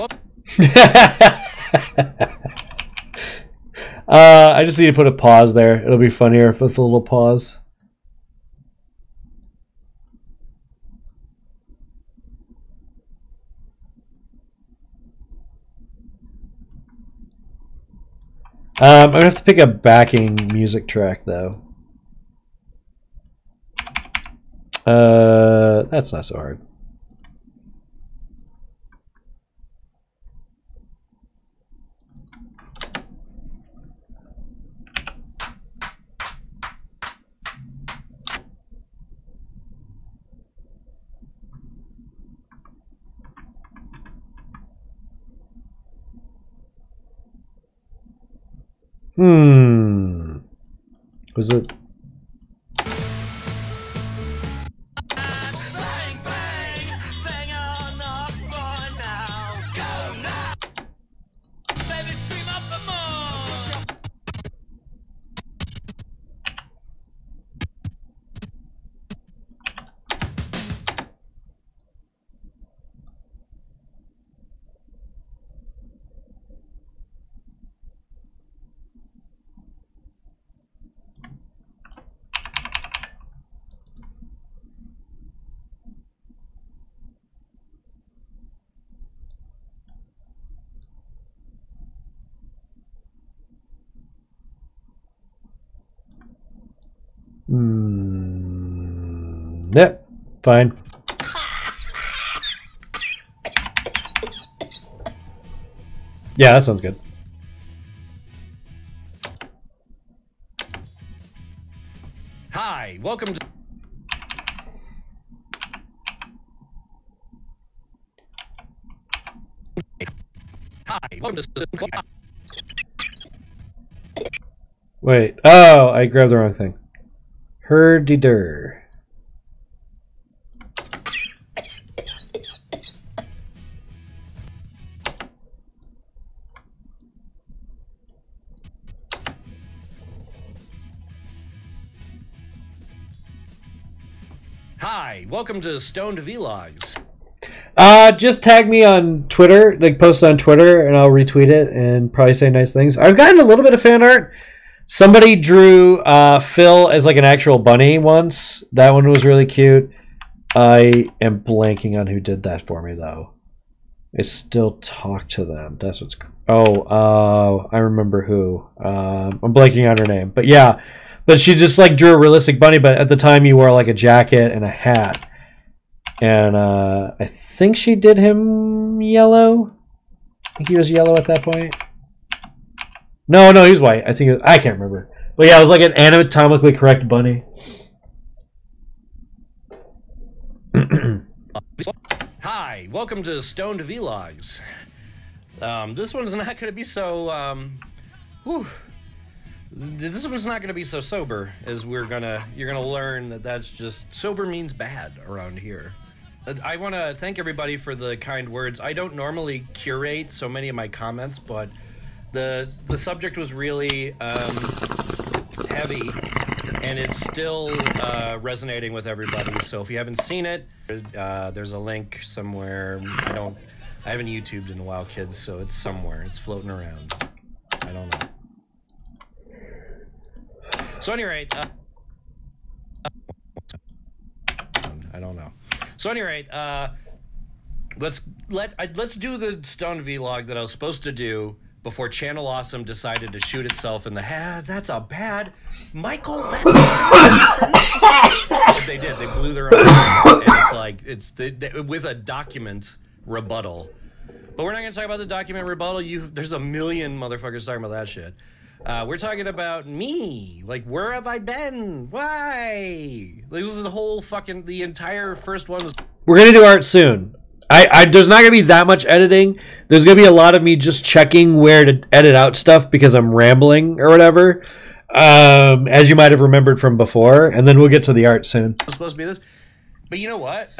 I just need to put a pause there. It'll be funnier with a little pause. I'm gonna have to pick a backing music track though. That's not so hard. Was it? Yep, fine. Yeah, that sounds good. Hi, welcome to... Hi, welcome to... Wait. Oh, I grabbed the wrong thing. Herdy-dur. Hi, welcome to Stoned Vlogs. Just tag me on Twitter, like post on Twitter, and I'll retweet it and probably say nice things. I've gotten a little bit of fan art. Somebody drew Phil as like an actual bunny once. That one was really cute. I am blanking on who did that for me though. I still talk to them. That's what's. I remember who. I'm blanking on her name, but yeah. But she just like drew a realistic bunny, but at the time he wore like a jacket and a hat. And I think she did him yellow. I think he was yellow at that point. No, he was white. I think I can't remember. But yeah, it was like an anatomically correct bunny. Hi, welcome to Stoned Vlogs. This one's not going to be so. This one's not going to be so sober, as you're gonna learn that that's just sober means bad around here. I want to thank everybody for the kind words. I don't normally curate so many of my comments, but the subject was really heavy, and it's still resonating with everybody. So if you haven't seen it, there's a link somewhere. I haven't YouTubed in a while, kids, so it's somewhere. It's floating around. I don't know. So, at any rate, I don't know. So, at any rate, let's do the Stone vlog that I was supposed to do before Channel Awesome decided to shoot itself in the head. That's a bad, Michael. That's they did. They blew their own. And it's like with a document rebuttal. But we're not going to talk about the document rebuttal. There's a million motherfuckers talking about that shit. We're talking about me. Like, where have I been? Why? Like, this is the whole the entire first one was... We're going to do art soon. There's not going to be that much editing. There's going to be a lot of me just checking where to edit out stuff because I'm rambling or whatever. As you might have remembered from before. And then we'll get to the art soon. It's supposed to be this. But you know what?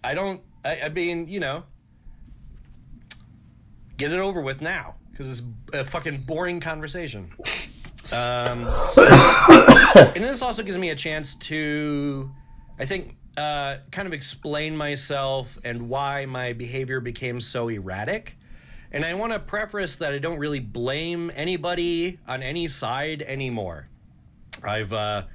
I mean, you know, get it over with now. Because it's a fucking boring conversation. And this also gives me a chance to, I think, kind of explain myself and why my behavior became so erratic. And I want to preface that I don't really blame anybody on any side anymore. I'm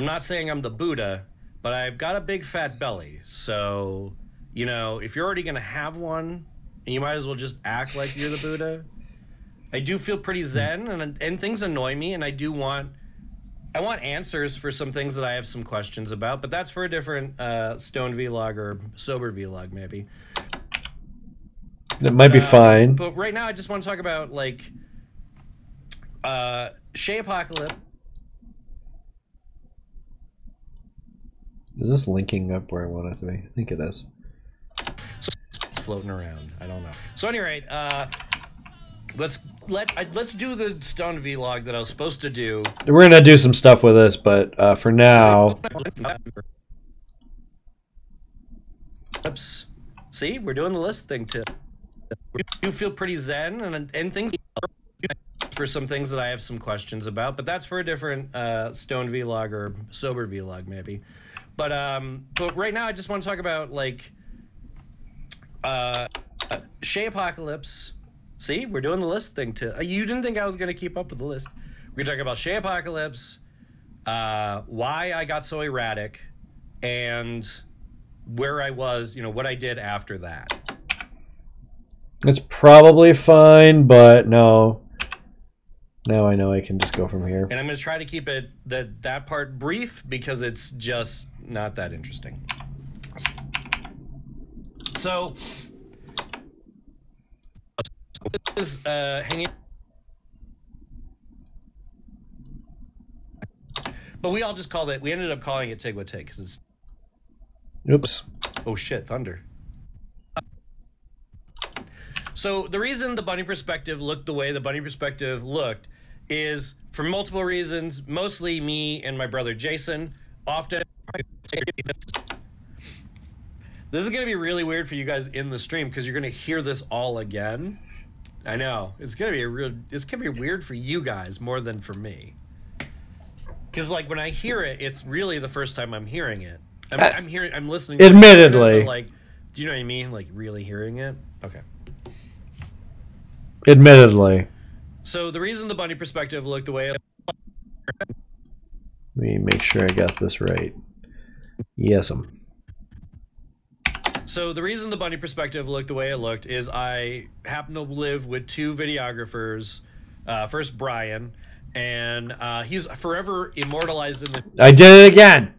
not saying I'm the Buddha, but I've got a big fat belly. So, you know, if you're already going to have one, and you might as well just act like you're the Buddha. I do feel pretty zen, and things annoy me, and I want answers for some things that I have some questions about, but that's for a different Stone vlog or sober vlog, maybe. That might be fine. But right now, I just want to talk about, like, Shay Apocalypse. Is this linking up where I want it to be? I think it is. So it's floating around. I don't know. So, at any rate, let's do the Stone vlog that I was supposed to do. We're gonna do some stuff with this, but for now. Oops. See, we're doing the list thing too. You feel pretty zen, and things for some things that I have some questions about, but that's for a different Stone vlog or sober vlog maybe. But right now I just want to talk about like Shay Apocalypse. See, we're doing the list thing too. You didn't think I was going to keep up with the list. We're talking about Shay Apocalypse, why I got so erratic, and where I was, you know, what I did after that. It's probably fine, but no. Now I know I can just go from here. And I'm going to try to keep it that part brief because it's just not that interesting. So, is hanging. But we all just called it. We ended up calling it Tig What Tig because it's. Oops. Oh shit! Thunder. So the reason the bunny perspective looked the way the bunny perspective looked is for multiple reasons. Mostly me and my brother Jason. Often. This is gonna be really weird for you guys in the stream because you're gonna hear this all again. I know it's gonna be it's gonna be weird for you guys more than for me. Because like when I hear it, it's really the first time I'm hearing it. I'm listening. To Admittedly, it, like, do you know what I mean? Like really hearing it. Okay. Admittedly. So the reason the bunny perspective looked the way. Let me make sure I got this right. Yes, So the reason the bunny perspective looked the way it looked is I happen to live with two videographers. First Brian, and he's forever immortalized in the. I did it again.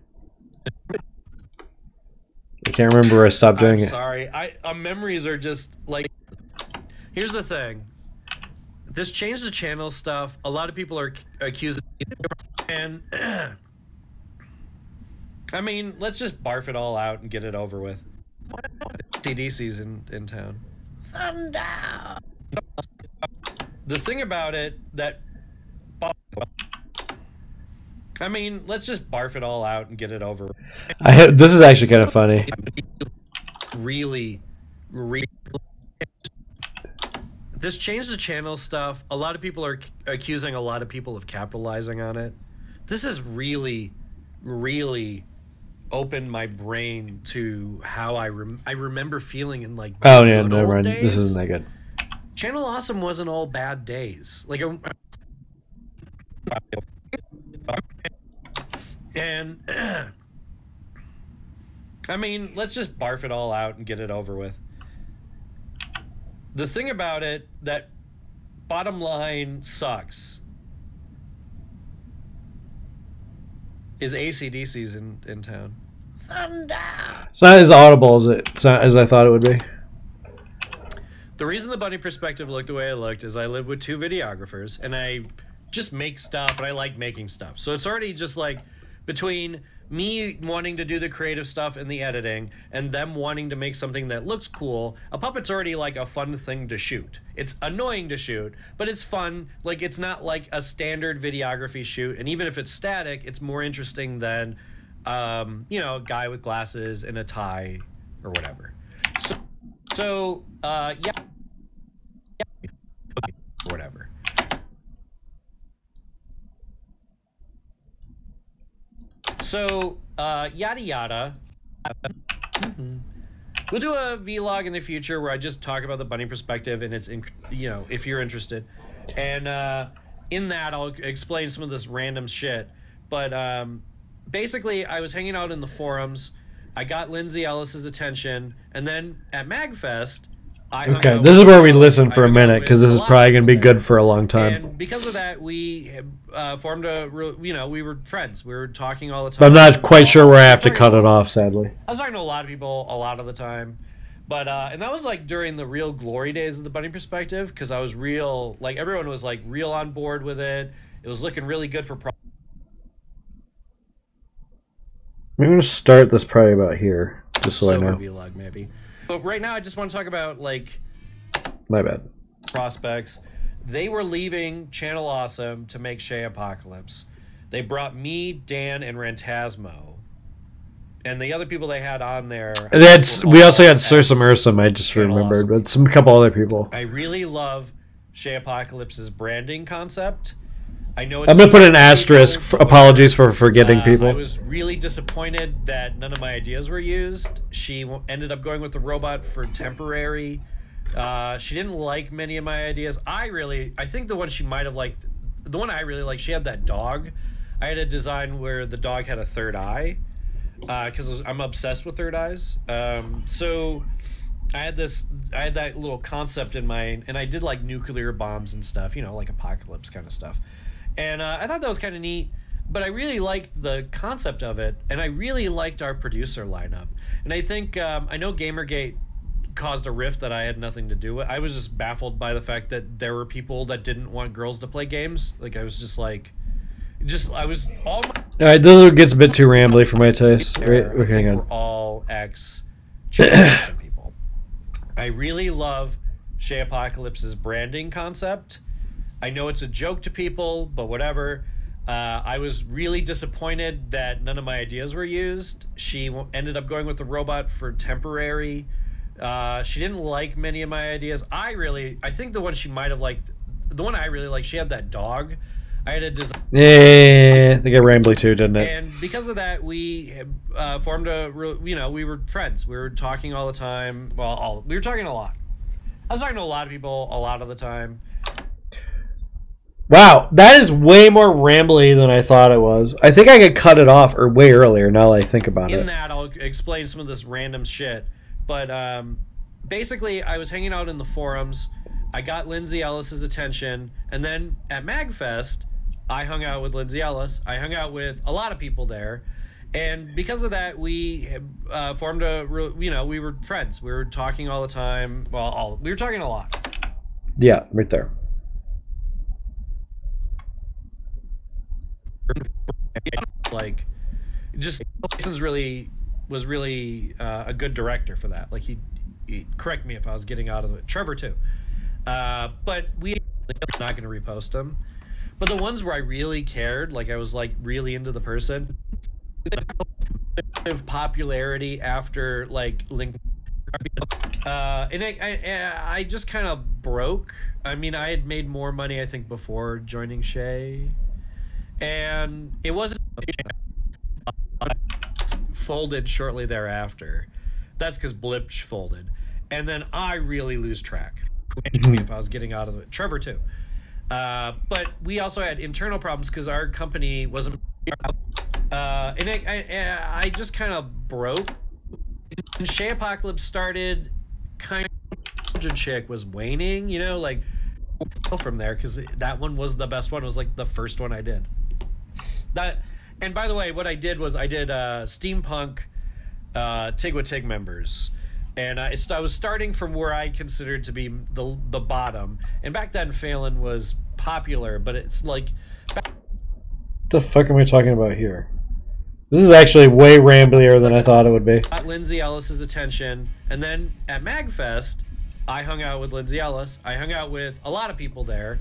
I can't remember where I stopped doing it. Sorry, our memories are just like. Here's the thing. This change the channel stuff. A lot of people are accusing, and I mean, let's just barf it all out and get it over with. CDC's in town. Thunder. The thing about it that. I mean, let's just barf it all out and get it over. This is actually kind of funny. Really. This change the channel stuff. A lot of people are accusing a lot of people of capitalizing on it. This has really opened my brain to how I remember feeling in like. Oh yeah, never mind. This isn't that good. Channel Awesome wasn't all bad days. Like, and I mean, let's just barf it all out and get it over with. The thing about it that bottom line sucks is AC/DC's in town. Thunder. It's not as audible as I thought it would be. The reason the bunny perspective looked the way it looked is I live with two videographers and I just make stuff and I like making stuff. So it's already just like between me wanting to do the creative stuff and the editing and them wanting to make something that looks cool. A puppet's already like a fun thing to shoot. It's annoying to shoot, but it's fun. Like it's not like a standard videography shoot. And even if it's static, it's more interesting than, you know, a guy with glasses and a tie or whatever. So yeah, whatever. So, yada yada. We'll do a vlog in the future where I just talk about the bunny perspective, and it's, you know, if you're interested. And in that, I'll explain some of this random shit. But basically, I was hanging out in the forums. I got Lindsay Ellis's attention, and then at MagFest, okay, this is where we listen for a minute because this is probably going to be good for a long time. And because of that, we formed a, you know, we were friends. We were talking all the time. But I'm not quite sure where I have to cut it off, sadly. I was talking to a lot of people a lot of the time. But, and that was like during the real glory days of the bunny perspective because I was real, like everyone was like real on board with it. It was looking really good for. I'm going to start this probably about here, just so I know. Vlog, maybe. But right now, I just want to talk about, like... My bad. Prospects. They were leaving Channel Awesome to make Shay Apocalypse. They brought me, Dan, and Rantasmo. And the other people they had on there... We also had Sursum Ursum, I just remembered, Awesome. but a couple other people. I really love Shay Apocalypse's branding concept. I know it's I'm going to put an asterisk. Apologies for forgetting people. I was really disappointed that none of my ideas were used. She ended up going with the robot for temporary. She didn't like many of my ideas. I think the one she might have liked, the one I really liked, she had that dog. I had a design where the dog had a third eye because I'm obsessed with third eyes. So I had that little concept in mind, and I did like nuclear bombs and stuff, you know, like apocalypse kind of stuff. And I thought that was kind of neat. but I really liked the concept of it, and I really liked our producer lineup. And I think I know Gamergate caused a rift that I had nothing to do with. I was just baffled by the fact that there were people that didn't want girls to play games. Like I was just like, I was all. All right, this gets a bit too rambly for my taste. Wait, I hang on. We're all ex-generation people. I really love Shay Apocalypse's branding concept. I know it's a joke to people, but whatever. I was really disappointed that none of my ideas were used. She ended up going with the robot for temporary. She didn't like many of my ideas. I think the one she might have liked, the one I really liked, she had that dog. I had a design. Yeah, they get rambly too, didn't it? And because of that, we formed we were friends. We were talking all the time. Well, we were talking a lot. I was talking to a lot of people a lot of the time. Wow, that is way more rambly than I thought it was. I think I could cut it off or way earlier now that I think about it. In that, I'll explain some of this random shit. But basically, I was hanging out in the forums. I got Lindsay Ellis's attention. And then at MagFest, I hung out with Lindsay Ellis. I hung out with a lot of people there. And because of that, we formed we were friends. We were talking all the time. Well, we were talking a lot. Yeah, right there. Like, just Jason's was really a good director for that. Like he correct me if I was getting out of it. Trevor too. But we not going to repost them. But the ones where I really cared, like I was like really into the person, of popularity after like Link, and I just kind of broke. I mean, I had made more money I think before joining Shay, and it wasn't folded shortly thereafter. That's because Blipch folded, and then I really lose track if I was getting out of it. Trevor too. But we also had internal problems because our company wasn't, and I just kind of broke. And Shay Apocalypse started, kind of chick was waning, like from there because that one was the best one. It was like the first one I did. And by the way, what I did was I did steampunk Tig members. And I was starting from where I considered to be the bottom. And back then, Phelan was popular, but it's like... What the fuck am I talking about here? This is actually way ramblier than I thought it would be. Got Lindsay Ellis's attention. And then at MagFest, I hung out with Lindsay Ellis. I hung out with a lot of people there.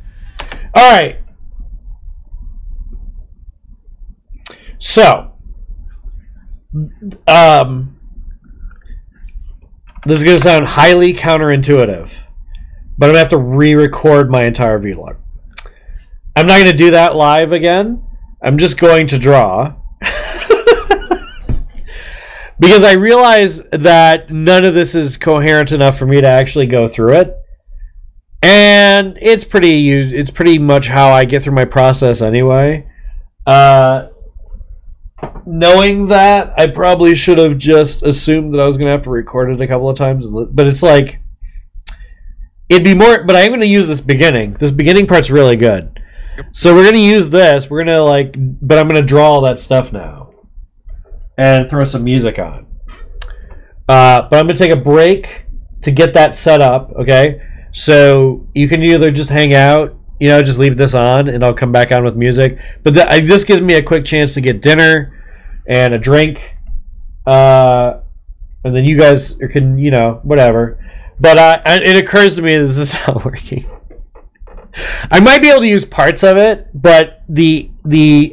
All right. So... this is going to sound highly counterintuitive, but I'm going to have to re-record my entire vlog. I'm not going to do that live again. I'm just going to draw. Because I realize that none of this is coherent enough for me to actually go through it. And it's pretty much how I get through my process anyway. Knowing that, I probably should have just assumed that I was going to have to record it a couple of times. But it's like, it'd be more, but I'm going to use this beginning. This beginning part's really good. So we're going to use this. We're going to but I'm going to draw all that stuff now. And throw some music on. But I'm going to take a break to get that set up, okay? So you can either just hang out, just leave this on, and I'll come back on with music. But this gives me a quick chance to get dinner and a drink, and then you guys can, whatever. But it occurs to me this is not working. I might be able to use parts of it, but the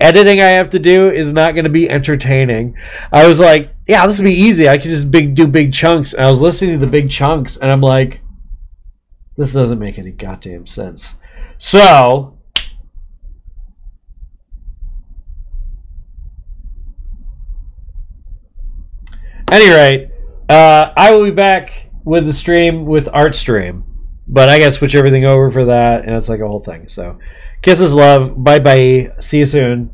editing I have to do is not going to be entertaining. I was like, yeah, this would be easy. I could just do big chunks. And I was listening to the big chunks, and I'm like, this doesn't make any goddamn sense. So, at any rate, I will be back with the stream with Art Stream. But I gotta switch everything over for that, and it's like a whole thing. So, kisses, love, bye bye, see you soon.